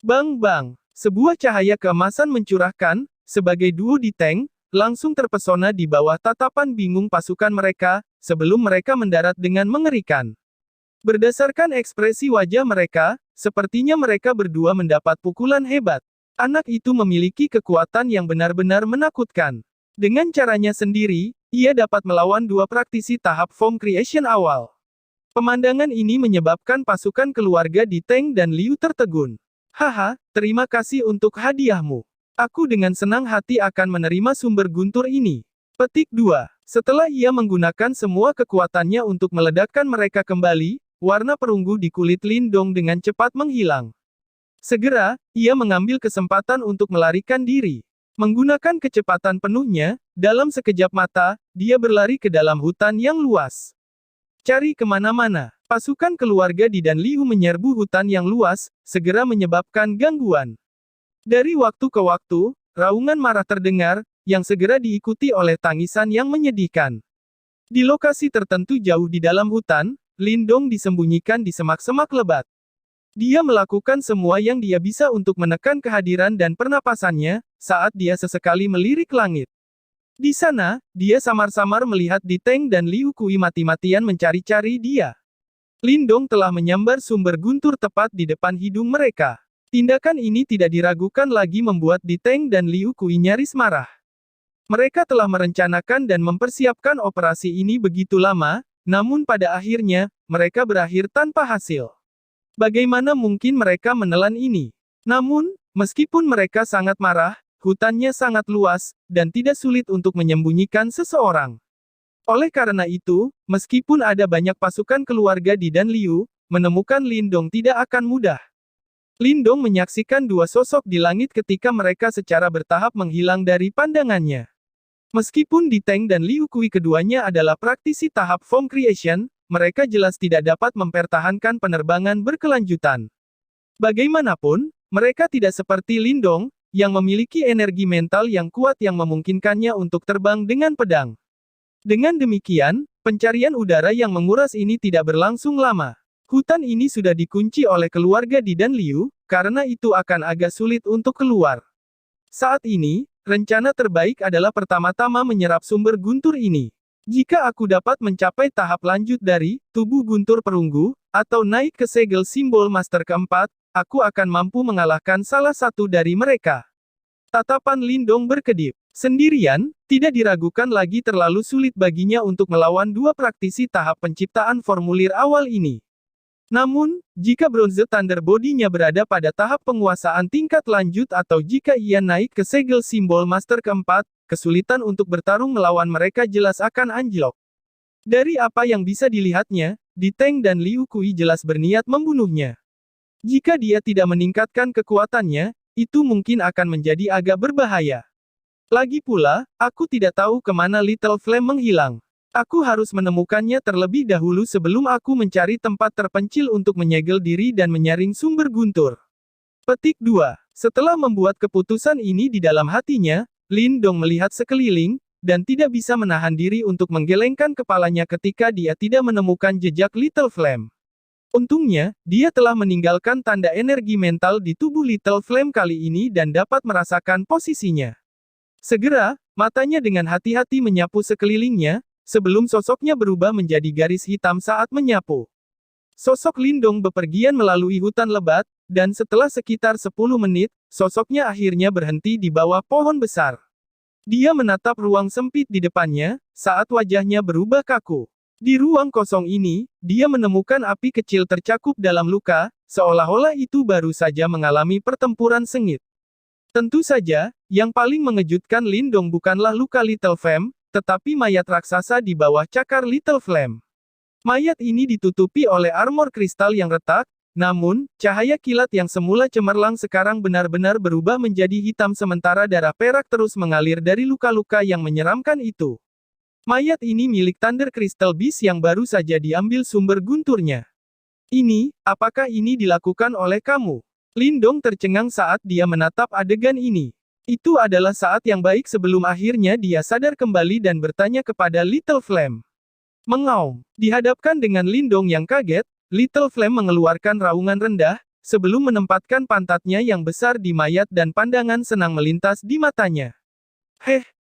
Bang bang, sebuah cahaya keemasan mencurahkan, sebagai duo Di Teng, langsung terpesona di bawah tatapan bingung pasukan mereka, sebelum mereka mendarat dengan mengerikan. Berdasarkan ekspresi wajah mereka, sepertinya mereka berdua mendapat pukulan hebat. Anak itu memiliki kekuatan yang benar-benar menakutkan. Dengan caranya sendiri, ia dapat melawan dua praktisi tahap form creation awal. Pemandangan ini menyebabkan pasukan keluarga Di Teng dan Liu tertegun. Haha, terima kasih untuk hadiahmu. Aku dengan senang hati akan menerima sumber guntur ini. Petik 2. Setelah ia menggunakan semua kekuatannya untuk meledakkan mereka kembali, warna perunggu di kulit Lindong dengan cepat menghilang. Segera, ia mengambil kesempatan untuk melarikan diri. Menggunakan kecepatan penuhnya, dalam sekejap mata, dia berlari ke dalam hutan yang luas. Cari kemana-mana, pasukan keluarga Di dan Liu menyerbu hutan yang luas, segera menyebabkan gangguan. Dari waktu ke waktu, raungan marah terdengar, yang segera diikuti oleh tangisan yang menyedihkan. Di lokasi tertentu jauh di dalam hutan, Lindong disembunyikan di semak-semak lebat. Dia melakukan semua yang dia bisa untuk menekan kehadiran dan pernapasannya, saat dia sesekali melirik langit. Di sana, dia samar-samar melihat Di Teng dan Liu Kui mati-matian mencari-cari dia. Lindong telah menyambar sumber guntur tepat di depan hidung mereka. Tindakan ini tidak diragukan lagi membuat Di Teng dan Liu Kui nyaris marah. Mereka telah merencanakan dan mempersiapkan operasi ini begitu lama, namun pada akhirnya, mereka berakhir tanpa hasil. Bagaimana mungkin mereka menelan ini? Namun, meskipun mereka sangat marah, hutannya sangat luas, dan tidak sulit untuk menyembunyikan seseorang. Oleh karena itu, meskipun ada banyak pasukan keluarga Di dan Liu, menemukan Lindong tidak akan mudah. Lindong menyaksikan dua sosok di langit ketika mereka secara bertahap menghilang dari pandangannya. Meskipun Di Teng dan Liu Kui keduanya adalah praktisi tahap form creation, mereka jelas tidak dapat mempertahankan penerbangan berkelanjutan. Bagaimanapun, mereka tidak seperti Lindong, yang memiliki energi mental yang kuat yang memungkinkannya untuk terbang dengan pedang. Dengan demikian, pencarian udara yang menguras ini tidak berlangsung lama. Hutan ini sudah dikunci oleh keluarga Di dan Liu, karena itu akan agak sulit untuk keluar. Saat ini, rencana terbaik adalah pertama-tama menyerap sumber guntur ini. Jika aku dapat mencapai tahap lanjut dari tubuh guntur perunggu, atau naik ke segel simbol master keempat, aku akan mampu mengalahkan salah satu dari mereka. Tatapan Lindong berkedip. Sendirian, tidak diragukan lagi terlalu sulit baginya untuk melawan dua praktisi tahap penciptaan formulir awal ini. Namun, jika Bronze Thunder Body-nya berada pada tahap penguasaan tingkat lanjut atau jika ia naik ke segel simbol master keempat, kesulitan untuk bertarung melawan mereka jelas akan anjlok. Dari apa yang bisa dilihatnya, Di Teng dan Liu Kui jelas berniat membunuhnya. Jika dia tidak meningkatkan kekuatannya, itu mungkin akan menjadi agak berbahaya. Lagi pula, aku tidak tahu kemana Little Flame menghilang. Aku harus menemukannya terlebih dahulu sebelum aku mencari tempat terpencil untuk menyegel diri dan menyaring sumber guntur. Petik 2. Setelah membuat keputusan ini di dalam hatinya, Lindong melihat sekeliling, dan tidak bisa menahan diri untuk menggelengkan kepalanya ketika dia tidak menemukan jejak Little Flame. Untungnya, dia telah meninggalkan tanda energi mental di tubuh Little Flame kali ini dan dapat merasakan posisinya. Segera, matanya dengan hati-hati menyapu sekelilingnya, sebelum sosoknya berubah menjadi garis hitam saat menyapu. Sosok Lindong bepergian melalui hutan lebat, dan setelah sekitar 10 menit, sosoknya akhirnya berhenti di bawah pohon besar. Dia menatap ruang sempit di depannya, saat wajahnya berubah kaku. Di ruang kosong ini, dia menemukan api kecil tercakup dalam luka, seolah-olah itu baru saja mengalami pertempuran sengit. Tentu saja, yang paling mengejutkan Lindong bukanlah luka Little Flame, tetapi mayat raksasa di bawah cakar Little Flame. Mayat ini ditutupi oleh armor kristal yang retak, namun, cahaya kilat yang semula cemerlang sekarang benar-benar berubah menjadi hitam sementara darah perak terus mengalir dari luka-luka yang menyeramkan itu. Mayat ini milik Thunder Crystal Beast yang baru saja diambil sumber gunturnya. Apakah ini dilakukan oleh kamu? Lindong tercengang saat dia menatap adegan ini. Itu adalah saat yang baik sebelum akhirnya dia sadar kembali dan bertanya kepada Little Flame. Mengaum. Dihadapkan dengan Lindong yang kaget, Little Flame mengeluarkan raungan rendah, sebelum menempatkan pantatnya yang besar di mayat dan pandangan senang melintas di matanya.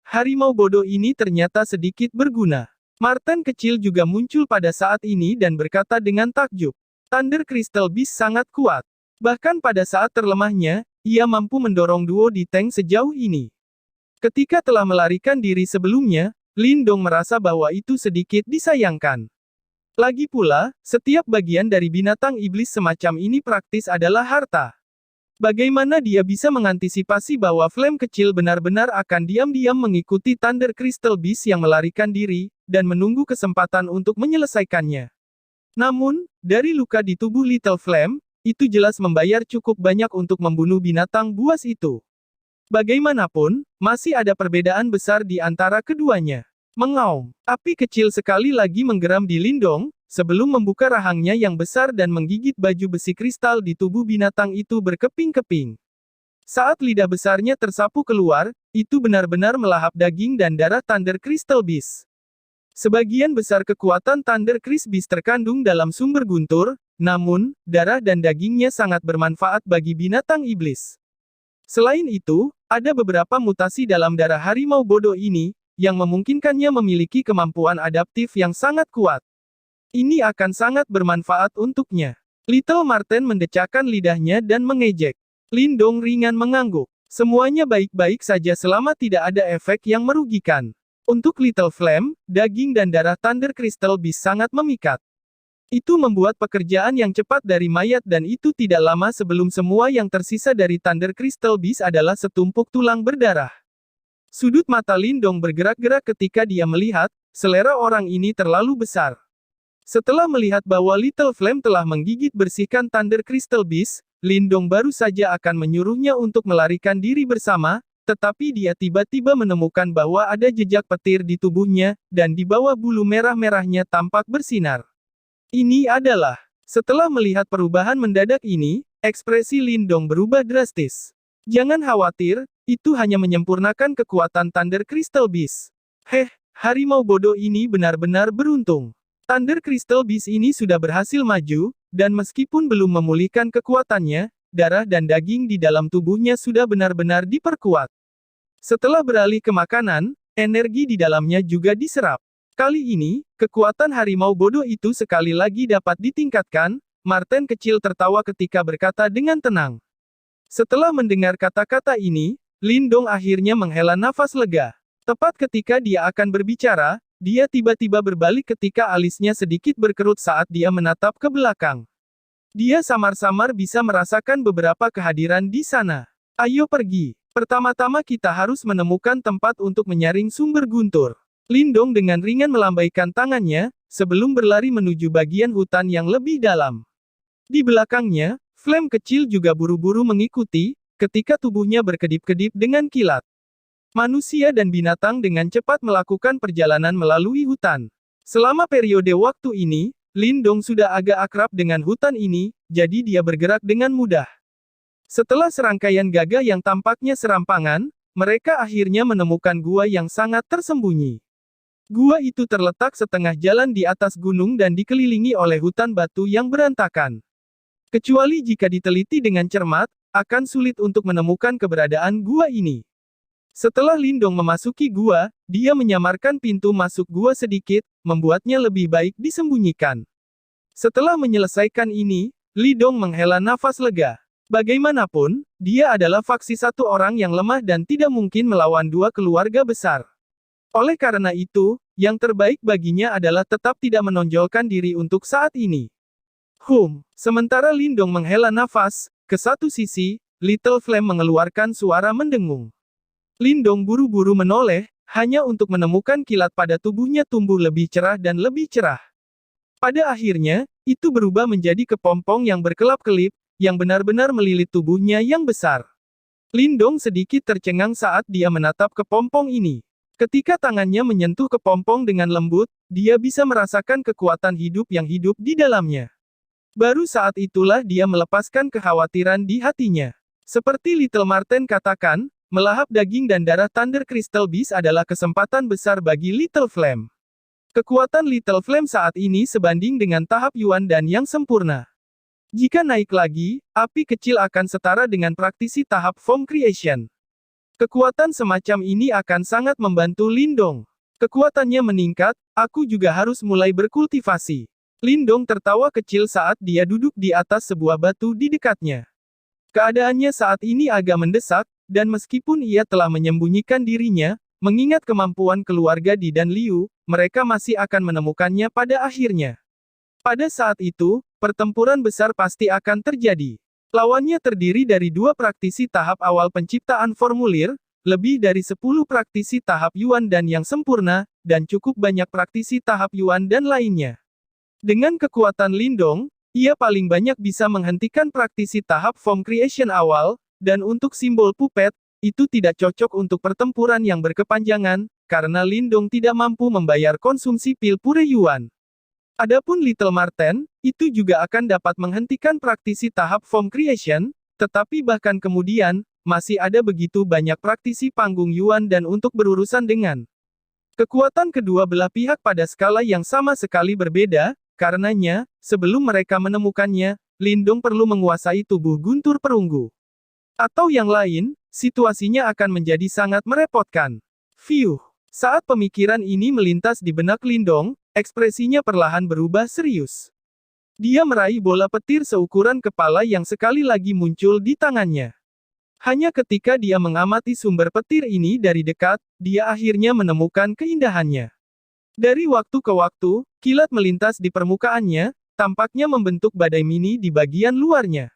Harimau bodoh ini ternyata sedikit berguna. Marten kecil juga muncul pada saat ini dan berkata dengan takjub. Thunder Crystal Beast sangat kuat. Bahkan pada saat terlemahnya, ia mampu mendorong duo di tank sejauh ini. Ketika telah melarikan diri sebelumnya, Lindong merasa bahwa itu sedikit disayangkan. Lagi pula, setiap bagian dari binatang iblis semacam ini praktis adalah harta. Bagaimana dia bisa mengantisipasi bahwa Flame kecil benar-benar akan diam-diam mengikuti Thunder Crystal Beast yang melarikan diri, dan menunggu kesempatan untuk menyelesaikannya. Namun, dari luka di tubuh Little Flame, itu jelas membayar cukup banyak untuk membunuh binatang buas itu. Bagaimanapun, masih ada perbedaan besar di antara keduanya. Mengaum. Api kecil sekali lagi menggeram di Lindong, sebelum membuka rahangnya yang besar dan menggigit baju besi kristal di tubuh binatang itu berkeping-keping. Saat lidah besarnya tersapu keluar, itu benar-benar melahap daging dan darah Thunder Crystal Beast. Sebagian besar kekuatan Thunder Crystal Beast terkandung dalam sumber guntur, namun, darah dan dagingnya sangat bermanfaat bagi binatang iblis. Selain itu, ada beberapa mutasi dalam darah harimau bodoh ini, yang memungkinkannya memiliki kemampuan adaptif yang sangat kuat. Ini akan sangat bermanfaat untuknya. Little Marten mendecakkan lidahnya dan mengejek. Lindong ringan mengangguk. Semuanya baik-baik saja selama tidak ada efek yang merugikan. Untuk Little Flame, daging dan darah Thunder Crystal Beast sangat memikat. Itu membuat pekerjaan yang cepat dari mayat dan itu tidak lama sebelum semua yang tersisa dari Thunder Crystal Beast adalah setumpuk tulang berdarah. Sudut mata Lindong bergerak-gerak ketika dia melihat, selera orang ini terlalu besar. Setelah melihat bahwa Little Flame telah menggigit bersihkan Thunder Crystal Beast, Lindong baru saja akan menyuruhnya untuk melarikan diri bersama, tetapi dia tiba-tiba menemukan bahwa ada jejak petir di tubuhnya, dan di bawah bulu merah-merahnya tampak bersinar. Ini adalah. Setelah melihat perubahan mendadak ini, ekspresi Lindong berubah drastis. Jangan khawatir, itu hanya menyempurnakan kekuatan Thunder Crystal Beast. Harimau bodoh ini benar-benar beruntung. Thunder Crystal Beast ini sudah berhasil maju, dan meskipun belum memulihkan kekuatannya, darah dan daging di dalam tubuhnya sudah benar-benar diperkuat. Setelah beralih ke makanan, energi di dalamnya juga diserap. Kali ini, kekuatan harimau bodoh itu sekali lagi dapat ditingkatkan. Marten kecil tertawa ketika berkata dengan tenang. Setelah mendengar kata-kata ini, Lindong akhirnya menghela nafas lega. Tepat ketika dia akan berbicara, dia tiba-tiba berbalik ketika alisnya sedikit berkerut saat dia menatap ke belakang. Dia samar-samar bisa merasakan beberapa kehadiran di sana. Ayo pergi. Pertama-tama kita harus menemukan tempat untuk menyaring sumber guntur. Lindong dengan ringan melambaikan tangannya, sebelum berlari menuju bagian hutan yang lebih dalam. Di belakangnya, Flame kecil juga buru-buru mengikuti, ketika tubuhnya berkedip-kedip dengan kilat. Manusia dan binatang dengan cepat melakukan perjalanan melalui hutan. Selama periode waktu ini, Lindong sudah agak akrab dengan hutan ini, jadi dia bergerak dengan mudah. Setelah serangkaian gagak yang tampaknya serampangan, mereka akhirnya menemukan gua yang sangat tersembunyi. Gua itu terletak setengah jalan di atas gunung dan dikelilingi oleh hutan batu yang berantakan. Kecuali jika diteliti dengan cermat, akan sulit untuk menemukan keberadaan gua ini. Setelah Lindong memasuki gua, dia menyamarkan pintu masuk gua sedikit, membuatnya lebih baik disembunyikan. Setelah menyelesaikan ini, Lindong menghela nafas lega. Bagaimanapun, dia adalah faksi satu orang yang lemah dan tidak mungkin melawan dua keluarga besar. Oleh karena itu, yang terbaik baginya adalah tetap tidak menonjolkan diri untuk saat ini. Sementara Lindong menghela nafas, ke satu sisi, Little Flame mengeluarkan suara mendengung. Lindong buru-buru menoleh, hanya untuk menemukan kilat pada tubuhnya tumbuh lebih cerah dan lebih cerah. Pada akhirnya, itu berubah menjadi kepompong yang berkelap-kelip, yang benar-benar melilit tubuhnya yang besar. Lindong sedikit tercengang saat dia menatap kepompong ini. Ketika tangannya menyentuh kepompong dengan lembut, dia bisa merasakan kekuatan hidup yang hidup di dalamnya. Baru saat itulah dia melepaskan kekhawatiran di hatinya. Seperti Little Marten katakan, melahap daging dan darah Thunder Crystal Beast adalah kesempatan besar bagi Little Flame. Kekuatan Little Flame saat ini sebanding dengan tahap Yuan dan yang sempurna. Jika naik lagi, api kecil akan setara dengan praktisi tahap Form Creation. Kekuatan semacam ini akan sangat membantu Lindong. Kekuatannya meningkat, aku juga harus mulai berkultivasi. Lindong tertawa kecil saat dia duduk di atas sebuah batu di dekatnya. Keadaannya saat ini agak mendesak, dan meskipun ia telah menyembunyikan dirinya, mengingat kemampuan keluarga Di dan Liu, mereka masih akan menemukannya pada akhirnya. Pada saat itu, pertempuran besar pasti akan terjadi. Lawannya terdiri dari dua praktisi tahap awal penciptaan formulir, lebih dari 10 praktisi tahap Yuan dan yang sempurna, dan cukup banyak praktisi tahap Yuan dan lainnya. Dengan kekuatan Lindong, ia paling banyak bisa menghentikan praktisi tahap Form Creation awal, dan untuk simbol puppet, itu tidak cocok untuk pertempuran yang berkepanjangan, karena Lindong tidak mampu membayar konsumsi pil pure Yuan. Adapun Little Marten, itu juga akan dapat menghentikan praktisi tahap Form Creation, tetapi bahkan kemudian, masih ada begitu banyak praktisi panggung Yuan dan untuk berurusan dengan kekuatan kedua belah pihak pada skala yang sama sekali berbeda, karenanya, sebelum mereka menemukannya, Lindong perlu menguasai tubuh guntur perunggu. Atau yang lain, situasinya akan menjadi sangat merepotkan. Saat pemikiran ini melintas di benak Lindong, ekspresinya perlahan berubah serius. Dia meraih bola petir seukuran kepala yang sekali lagi muncul di tangannya. Hanya ketika dia mengamati sumber petir ini dari dekat, dia akhirnya menemukan keindahannya. Dari waktu ke waktu, kilat melintas di permukaannya, tampaknya membentuk badai mini di bagian luarnya.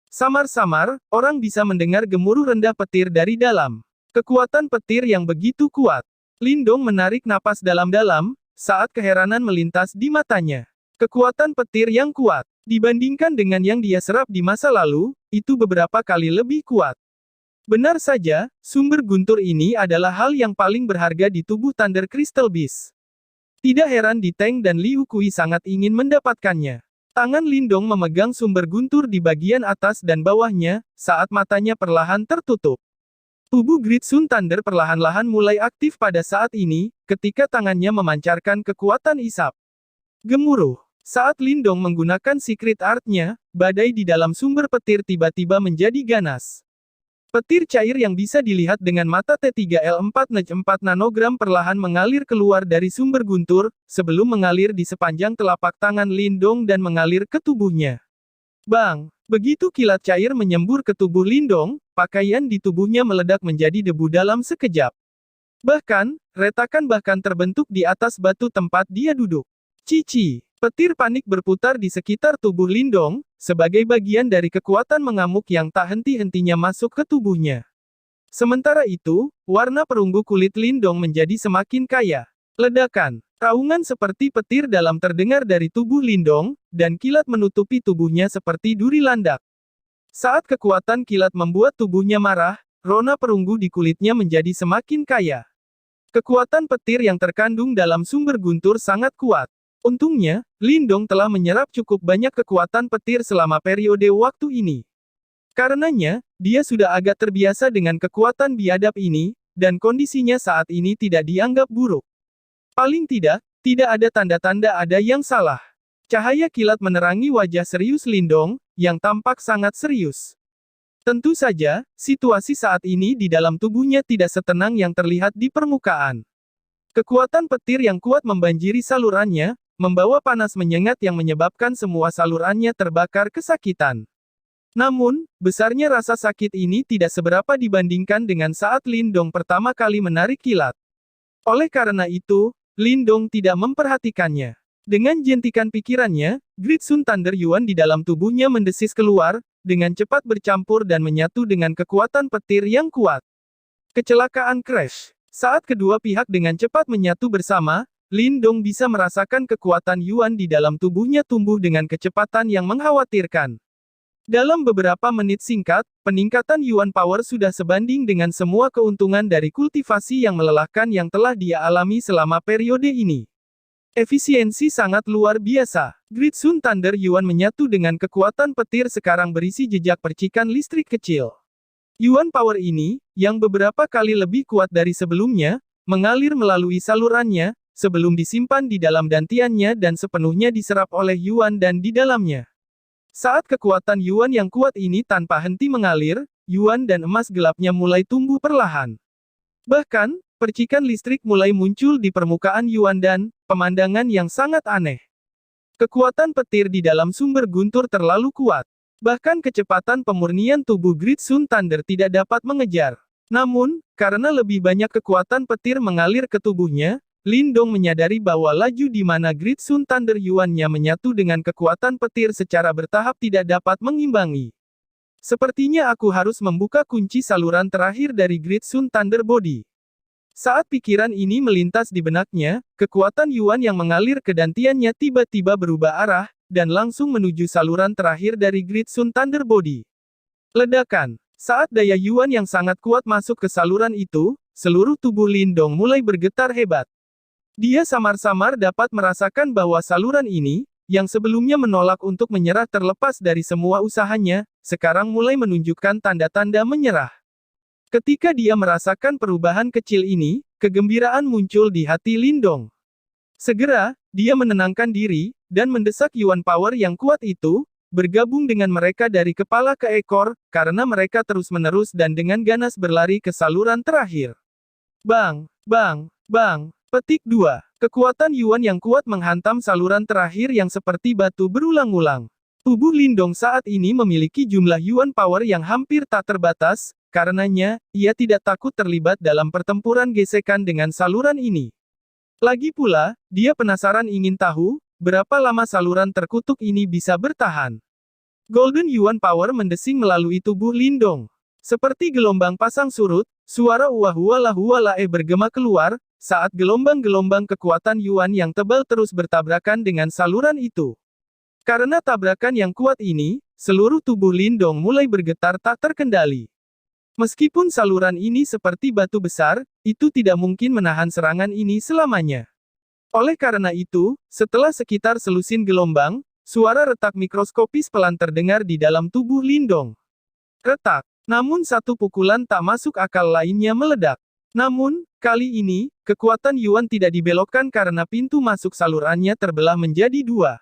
Samar-samar, orang bisa mendengar gemuruh rendah petir dari dalam. Kekuatan petir yang begitu kuat. Lindong menarik napas dalam-dalam, saat keheranan melintas di matanya. Kekuatan petir yang kuat, dibandingkan dengan yang dia serap di masa lalu, itu beberapa kali lebih kuat. Benar saja, sumber guntur ini adalah hal yang paling berharga di tubuh Thunder Crystal Beast. Tidak heran Di Teng dan Liu Kui sangat ingin mendapatkannya. Tangan Lindong memegang sumber guntur di bagian atas dan bawahnya, saat matanya perlahan tertutup. Tubuh Great Sun Thunder perlahan-lahan mulai aktif pada saat ini, ketika tangannya memancarkan kekuatan isap. Gemuruh. Saat Lindong menggunakan secret art-nya, badai di dalam sumber petir tiba-tiba menjadi ganas. Petir cair yang bisa dilihat dengan mata T3L4N4 nanogram perlahan mengalir keluar dari sumber guntur, sebelum mengalir di sepanjang telapak tangan Lindong dan mengalir ke tubuhnya. Bang! Begitu kilat cair menyembur ke tubuh Lindong, pakaian di tubuhnya meledak menjadi debu dalam sekejap. Bahkan, retakan bahkan terbentuk di atas batu tempat dia duduk. Cici! Petir panik berputar di sekitar tubuh Lindong, sebagai bagian dari kekuatan mengamuk yang tak henti-hentinya masuk ke tubuhnya. Sementara itu, warna perunggu kulit Lindong menjadi semakin kaya. Ledakan. Raungan seperti petir dalam terdengar dari tubuh Lindong, dan kilat menutupi tubuhnya seperti duri landak. Saat kekuatan kilat membuat tubuhnya marah, rona perunggu di kulitnya menjadi semakin kaya. Kekuatan petir yang terkandung dalam sumber guntur sangat kuat. Untungnya, Lindong telah menyerap cukup banyak kekuatan petir selama periode waktu ini. Karenanya, dia sudah agak terbiasa dengan kekuatan biadab ini, dan kondisinya saat ini tidak dianggap buruk. Paling tidak, tidak ada tanda-tanda ada yang salah. Cahaya kilat menerangi wajah serius Lindong, yang tampak sangat serius. Tentu saja, situasi saat ini di dalam tubuhnya tidak setenang yang terlihat di permukaan. Kekuatan petir yang kuat membanjiri salurannya, membawa panas menyengat yang menyebabkan semua salurannya terbakar kesakitan. Namun, besarnya rasa sakit ini tidak seberapa dibandingkan dengan saat Lindong pertama kali menarik kilat. Oleh karena itu, Lindong tidak memperhatikannya. Dengan jentikan pikirannya, Great Sun Thunder Yuan di dalam tubuhnya mendesis keluar, dengan cepat bercampur dan menyatu dengan kekuatan petir yang kuat. Kecelakaan crash. Saat kedua pihak dengan cepat menyatu bersama, Lindong bisa merasakan kekuatan Yuan di dalam tubuhnya tumbuh dengan kecepatan yang mengkhawatirkan. Dalam beberapa menit singkat, peningkatan Yuan Power sudah sebanding dengan semua keuntungan dari kultivasi yang melelahkan yang telah dia alami selama periode ini. Efisiensi sangat luar biasa. Great Sun Thunder Yuan menyatu dengan kekuatan petir sekarang berisi jejak percikan listrik kecil. Yuan Power ini, yang beberapa kali lebih kuat dari sebelumnya, mengalir melalui salurannya, sebelum disimpan di dalam dantiannya dan sepenuhnya diserap oleh Yuan dan di dalamnya. Saat kekuatan Yuan yang kuat ini tanpa henti mengalir, Yuan dan emas gelapnya mulai tumbuh perlahan. Bahkan, percikan listrik mulai muncul di permukaan Yuan dan, pemandangan yang sangat aneh. Kekuatan petir di dalam sumber guntur terlalu kuat. Bahkan kecepatan pemurnian tubuh Great Sun Thunder tidak dapat mengejar. Namun, karena lebih banyak kekuatan petir mengalir ke tubuhnya, Lindong menyadari bahwa laju di mana Great Sun Thunder Yuan-nya menyatu dengan kekuatan petir secara bertahap tidak dapat mengimbangi. Sepertinya aku harus membuka kunci saluran terakhir dari Great Sun Thunder Body. Saat pikiran ini melintas di benaknya, kekuatan Yuan yang mengalir ke dantiannya tiba-tiba berubah arah, dan langsung menuju saluran terakhir dari Great Sun Thunder Body. Ledakan. Saat daya Yuan yang sangat kuat masuk ke saluran itu, seluruh tubuh Lindong mulai bergetar hebat. Dia samar-samar dapat merasakan bahwa saluran ini, yang sebelumnya menolak untuk menyerah terlepas dari semua usahanya, sekarang mulai menunjukkan tanda-tanda menyerah. Ketika dia merasakan perubahan kecil ini, kegembiraan muncul di hati Lindong. Segera, dia menenangkan diri, dan mendesak Yuan Power yang kuat itu, bergabung dengan mereka dari kepala ke ekor, karena mereka terus-menerus dan dengan ganas berlari ke saluran terakhir. Bang! Bang! Bang! Petik 2. Kekuatan Yuan yang kuat menghantam saluran terakhir yang seperti batu berulang-ulang. Tubuh Lindong saat ini memiliki jumlah Yuan Power yang hampir tak terbatas, karenanya, ia tidak takut terlibat dalam pertempuran gesekan dengan saluran ini. Lagi pula, dia penasaran ingin tahu, berapa lama saluran terkutuk ini bisa bertahan. Golden Yuan Power mendesing melalui tubuh Lindong. Seperti gelombang pasang surut, suara uah-uah-lah-uah-lah bergema keluar, saat gelombang-gelombang kekuatan Yuan yang tebal terus bertabrakan dengan saluran itu. Karena tabrakan yang kuat ini, seluruh tubuh Lindong mulai bergetar tak terkendali. Meskipun saluran ini seperti batu besar, itu tidak mungkin menahan serangan ini selamanya. Oleh karena itu, setelah sekitar selusin gelombang, suara retak mikroskopis pelan terdengar di dalam tubuh Lindong. Retak. Namun satu pukulan tak masuk akal lainnya meledak. Namun, kali ini, kekuatan Yuan tidak dibelokkan karena pintu masuk salurannya terbelah menjadi dua.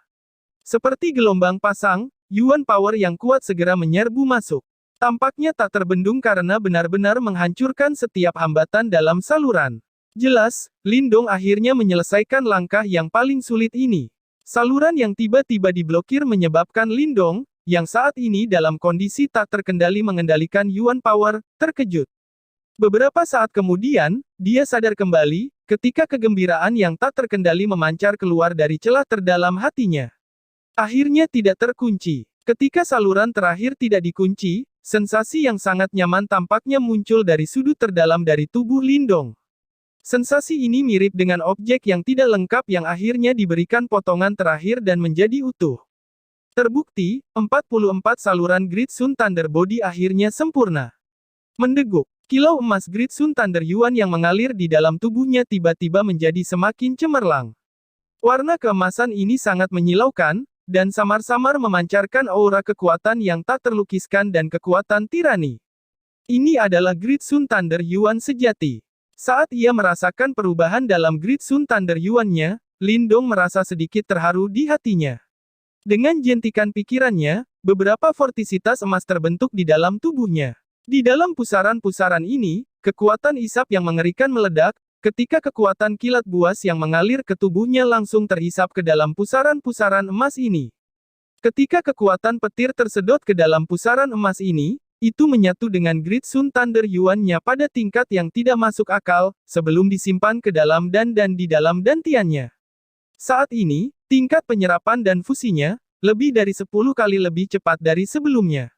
Seperti gelombang pasang, Yuan Power yang kuat segera menyerbu masuk. Tampaknya tak terbendung karena benar-benar menghancurkan setiap hambatan dalam saluran. Jelas, Lindong akhirnya menyelesaikan langkah yang paling sulit ini. Saluran yang tiba-tiba diblokir menyebabkan Lindong, yang saat ini dalam kondisi tak terkendali mengendalikan Yuan Power, terkejut. Beberapa saat kemudian, dia sadar kembali, ketika kegembiraan yang tak terkendali memancar keluar dari celah terdalam hatinya. Akhirnya tidak terkunci. Ketika saluran terakhir tidak dikunci, sensasi yang sangat nyaman tampaknya muncul dari sudut terdalam dari tubuh Lindong. Sensasi ini mirip dengan objek yang tidak lengkap yang akhirnya diberikan potongan terakhir dan menjadi utuh. Terbukti, 44 saluran Great Sun Thunder Body akhirnya sempurna. Mendeguk. Kilau emas Great Sun Thunder Yuan yang mengalir di dalam tubuhnya tiba-tiba menjadi semakin cemerlang. Warna keemasan ini sangat menyilaukan, dan samar-samar memancarkan aura kekuatan yang tak terlukiskan dan kekuatan tirani. Ini adalah Great Sun Thunder Yuan sejati. Saat ia merasakan perubahan dalam Great Sun Thunder Yuan-nya, Lin Dong merasa sedikit terharu di hatinya. Dengan jentikan pikirannya, beberapa vortisitas emas terbentuk di dalam tubuhnya. Di dalam pusaran-pusaran ini, kekuatan isap yang mengerikan meledak, ketika kekuatan kilat buas yang mengalir ke tubuhnya langsung terhisap ke dalam pusaran-pusaran emas ini. Ketika kekuatan petir tersedot ke dalam pusaran emas ini, itu menyatu dengan Great Sun Thunder Yuan-nya pada tingkat yang tidak masuk akal, sebelum disimpan ke dalam dan di dalam dantiannya. Saat ini, tingkat penyerapan dan fusinya, lebih dari 10 kali lebih cepat dari sebelumnya.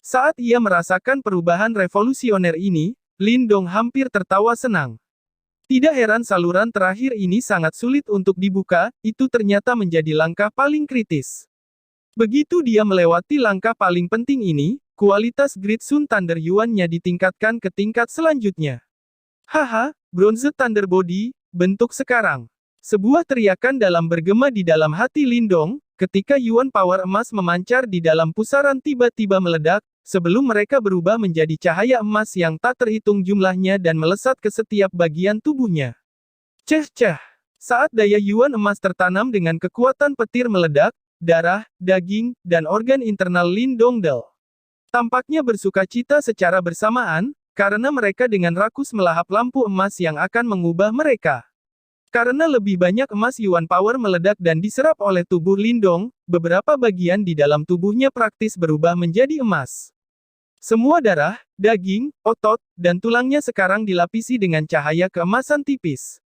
Saat ia merasakan perubahan revolusioner ini, Lin Dong hampir tertawa senang. Tidak heran saluran terakhir ini sangat sulit untuk dibuka, itu ternyata menjadi langkah paling kritis. Begitu dia melewati langkah paling penting ini, kualitas Great Sun Thunder Yuan-nya ditingkatkan ke tingkat selanjutnya. Haha, Bronze Thunder Body, bentuk sekarang. Sebuah teriakan dalam bergema di dalam hati Lin Dong, ketika Yuan Power emas memancar di dalam pusaran tiba-tiba meledak, sebelum mereka berubah menjadi cahaya emas yang tak terhitung jumlahnya dan melesat ke setiap bagian tubuhnya. Ceh-ceh. Saat daya Yuan emas tertanam dengan kekuatan petir meledak, darah, daging, dan organ internal Lin Dong Del tampaknya bersukacita secara bersamaan, karena mereka dengan rakus melahap lampu emas yang akan mengubah mereka. Karena lebih banyak emas Yuan Power meledak dan diserap oleh tubuh Lin Dong, beberapa bagian di dalam tubuhnya praktis berubah menjadi emas. Semua darah, daging, otot, dan tulangnya sekarang dilapisi dengan cahaya keemasan tipis.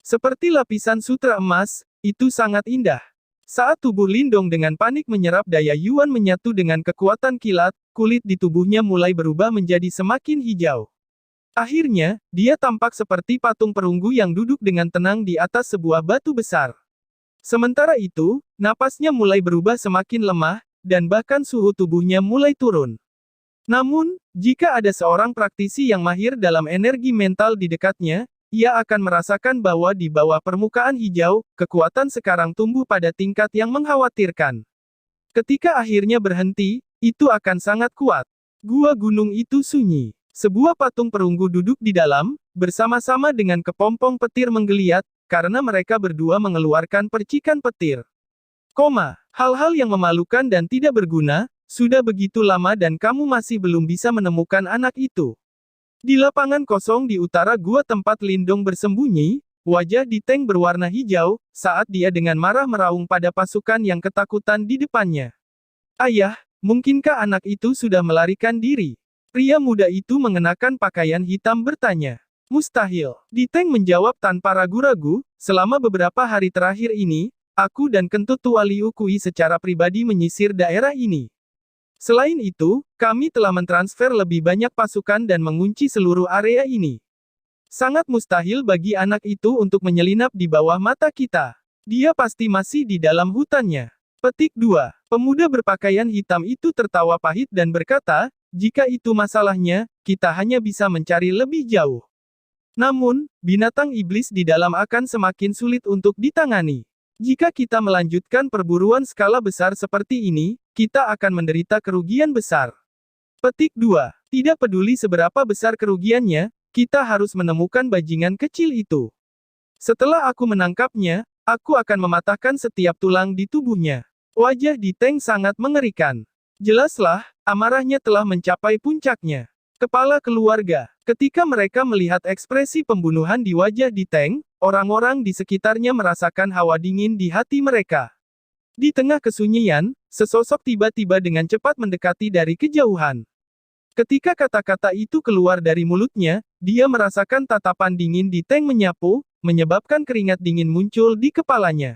Seperti lapisan sutra emas, itu sangat indah. Saat tubuh Lin Dong dengan panik menyerap daya Yuan menyatu dengan kekuatan kilat, kulit di tubuhnya mulai berubah menjadi semakin hijau. Akhirnya, dia tampak seperti patung perunggu yang duduk dengan tenang di atas sebuah batu besar. Sementara itu, napasnya mulai berubah semakin lemah, dan bahkan suhu tubuhnya mulai turun. Namun, jika ada seorang praktisi yang mahir dalam energi mental di dekatnya, ia akan merasakan bahwa di bawah permukaan hijau, kekuatan sekarang tumbuh pada tingkat yang mengkhawatirkan. Ketika akhirnya berhenti, itu akan sangat kuat. Gua gunung itu sunyi. Sebuah patung perunggu duduk di dalam, bersama-sama dengan kepompong petir menggeliat, karena mereka berdua mengeluarkan percikan petir. Hal-hal yang memalukan dan tidak berguna, sudah begitu lama dan kamu masih belum bisa menemukan anak itu. Di lapangan kosong di utara gua tempat Lin Dong bersembunyi, wajah Di Teng berwarna hijau, saat dia dengan marah meraung pada pasukan yang ketakutan di depannya. Ayah, mungkinkah anak itu sudah melarikan diri? Pria muda itu mengenakan pakaian hitam bertanya. Mustahil. Di Teng menjawab tanpa ragu-ragu, selama beberapa hari terakhir ini, aku dan kentut tua Liu Kui secara pribadi menyisir daerah ini. Selain itu, kami telah mentransfer lebih banyak pasukan dan mengunci seluruh area ini. Sangat mustahil bagi anak itu untuk menyelinap di bawah mata kita. Dia pasti masih di dalam hutannya. Petik 2. Pemuda berpakaian hitam itu tertawa pahit dan berkata, jika itu masalahnya, kita hanya bisa mencari lebih jauh. Namun, binatang iblis di dalam akan semakin sulit untuk ditangani. Jika kita melanjutkan perburuan skala besar seperti ini, kita akan menderita kerugian besar. Petik 2. Tidak peduli seberapa besar kerugiannya, kita harus menemukan bajingan kecil itu. Setelah aku menangkapnya, aku akan mematahkan setiap tulang di tubuhnya. Wajah Di Teng sangat mengerikan. Jelaslah, amarahnya telah mencapai puncaknya. Kepala keluarga. Ketika mereka melihat ekspresi pembunuhan di wajah Di Teng, orang-orang di sekitarnya merasakan hawa dingin di hati mereka. Di tengah kesunyian, sesosok tiba-tiba dengan cepat mendekati dari kejauhan. Ketika kata-kata itu keluar dari mulutnya, dia merasakan tatapan dingin Di Teng menyapu, menyebabkan keringat dingin muncul di kepalanya.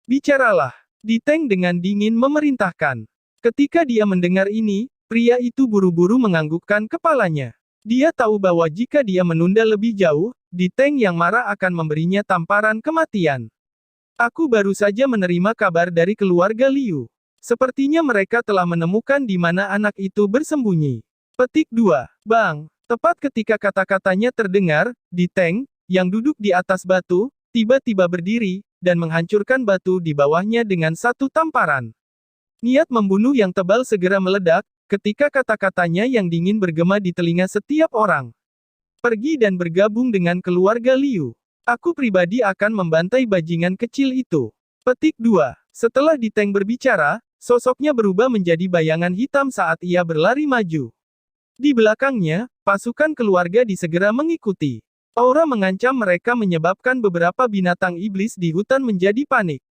Bicaralah. Di Teng dengan dingin memerintahkan. Ketika dia mendengar ini, pria itu buru-buru menganggukkan kepalanya. Dia tahu bahwa jika dia menunda lebih jauh, Di Teng yang marah akan memberinya tamparan kematian. Aku baru saja menerima kabar dari keluarga Liu. Sepertinya mereka telah menemukan di mana anak itu bersembunyi. Petik 2. Bang. Tepat ketika kata-katanya terdengar, Di Teng, yang duduk di atas batu, tiba-tiba berdiri, dan menghancurkan batu di bawahnya dengan satu tamparan. Niat membunuh yang tebal segera meledak, ketika kata-katanya yang dingin bergema di telinga setiap orang. Pergi dan bergabung dengan keluarga Liu. Aku pribadi akan membantai bajingan kecil itu. Petik 2. Setelah Di Teng berbicara, sosoknya berubah menjadi bayangan hitam saat ia berlari maju. Di belakangnya, pasukan keluarga Di segera mengikuti. Aura mengancam mereka menyebabkan beberapa binatang iblis di hutan menjadi panik.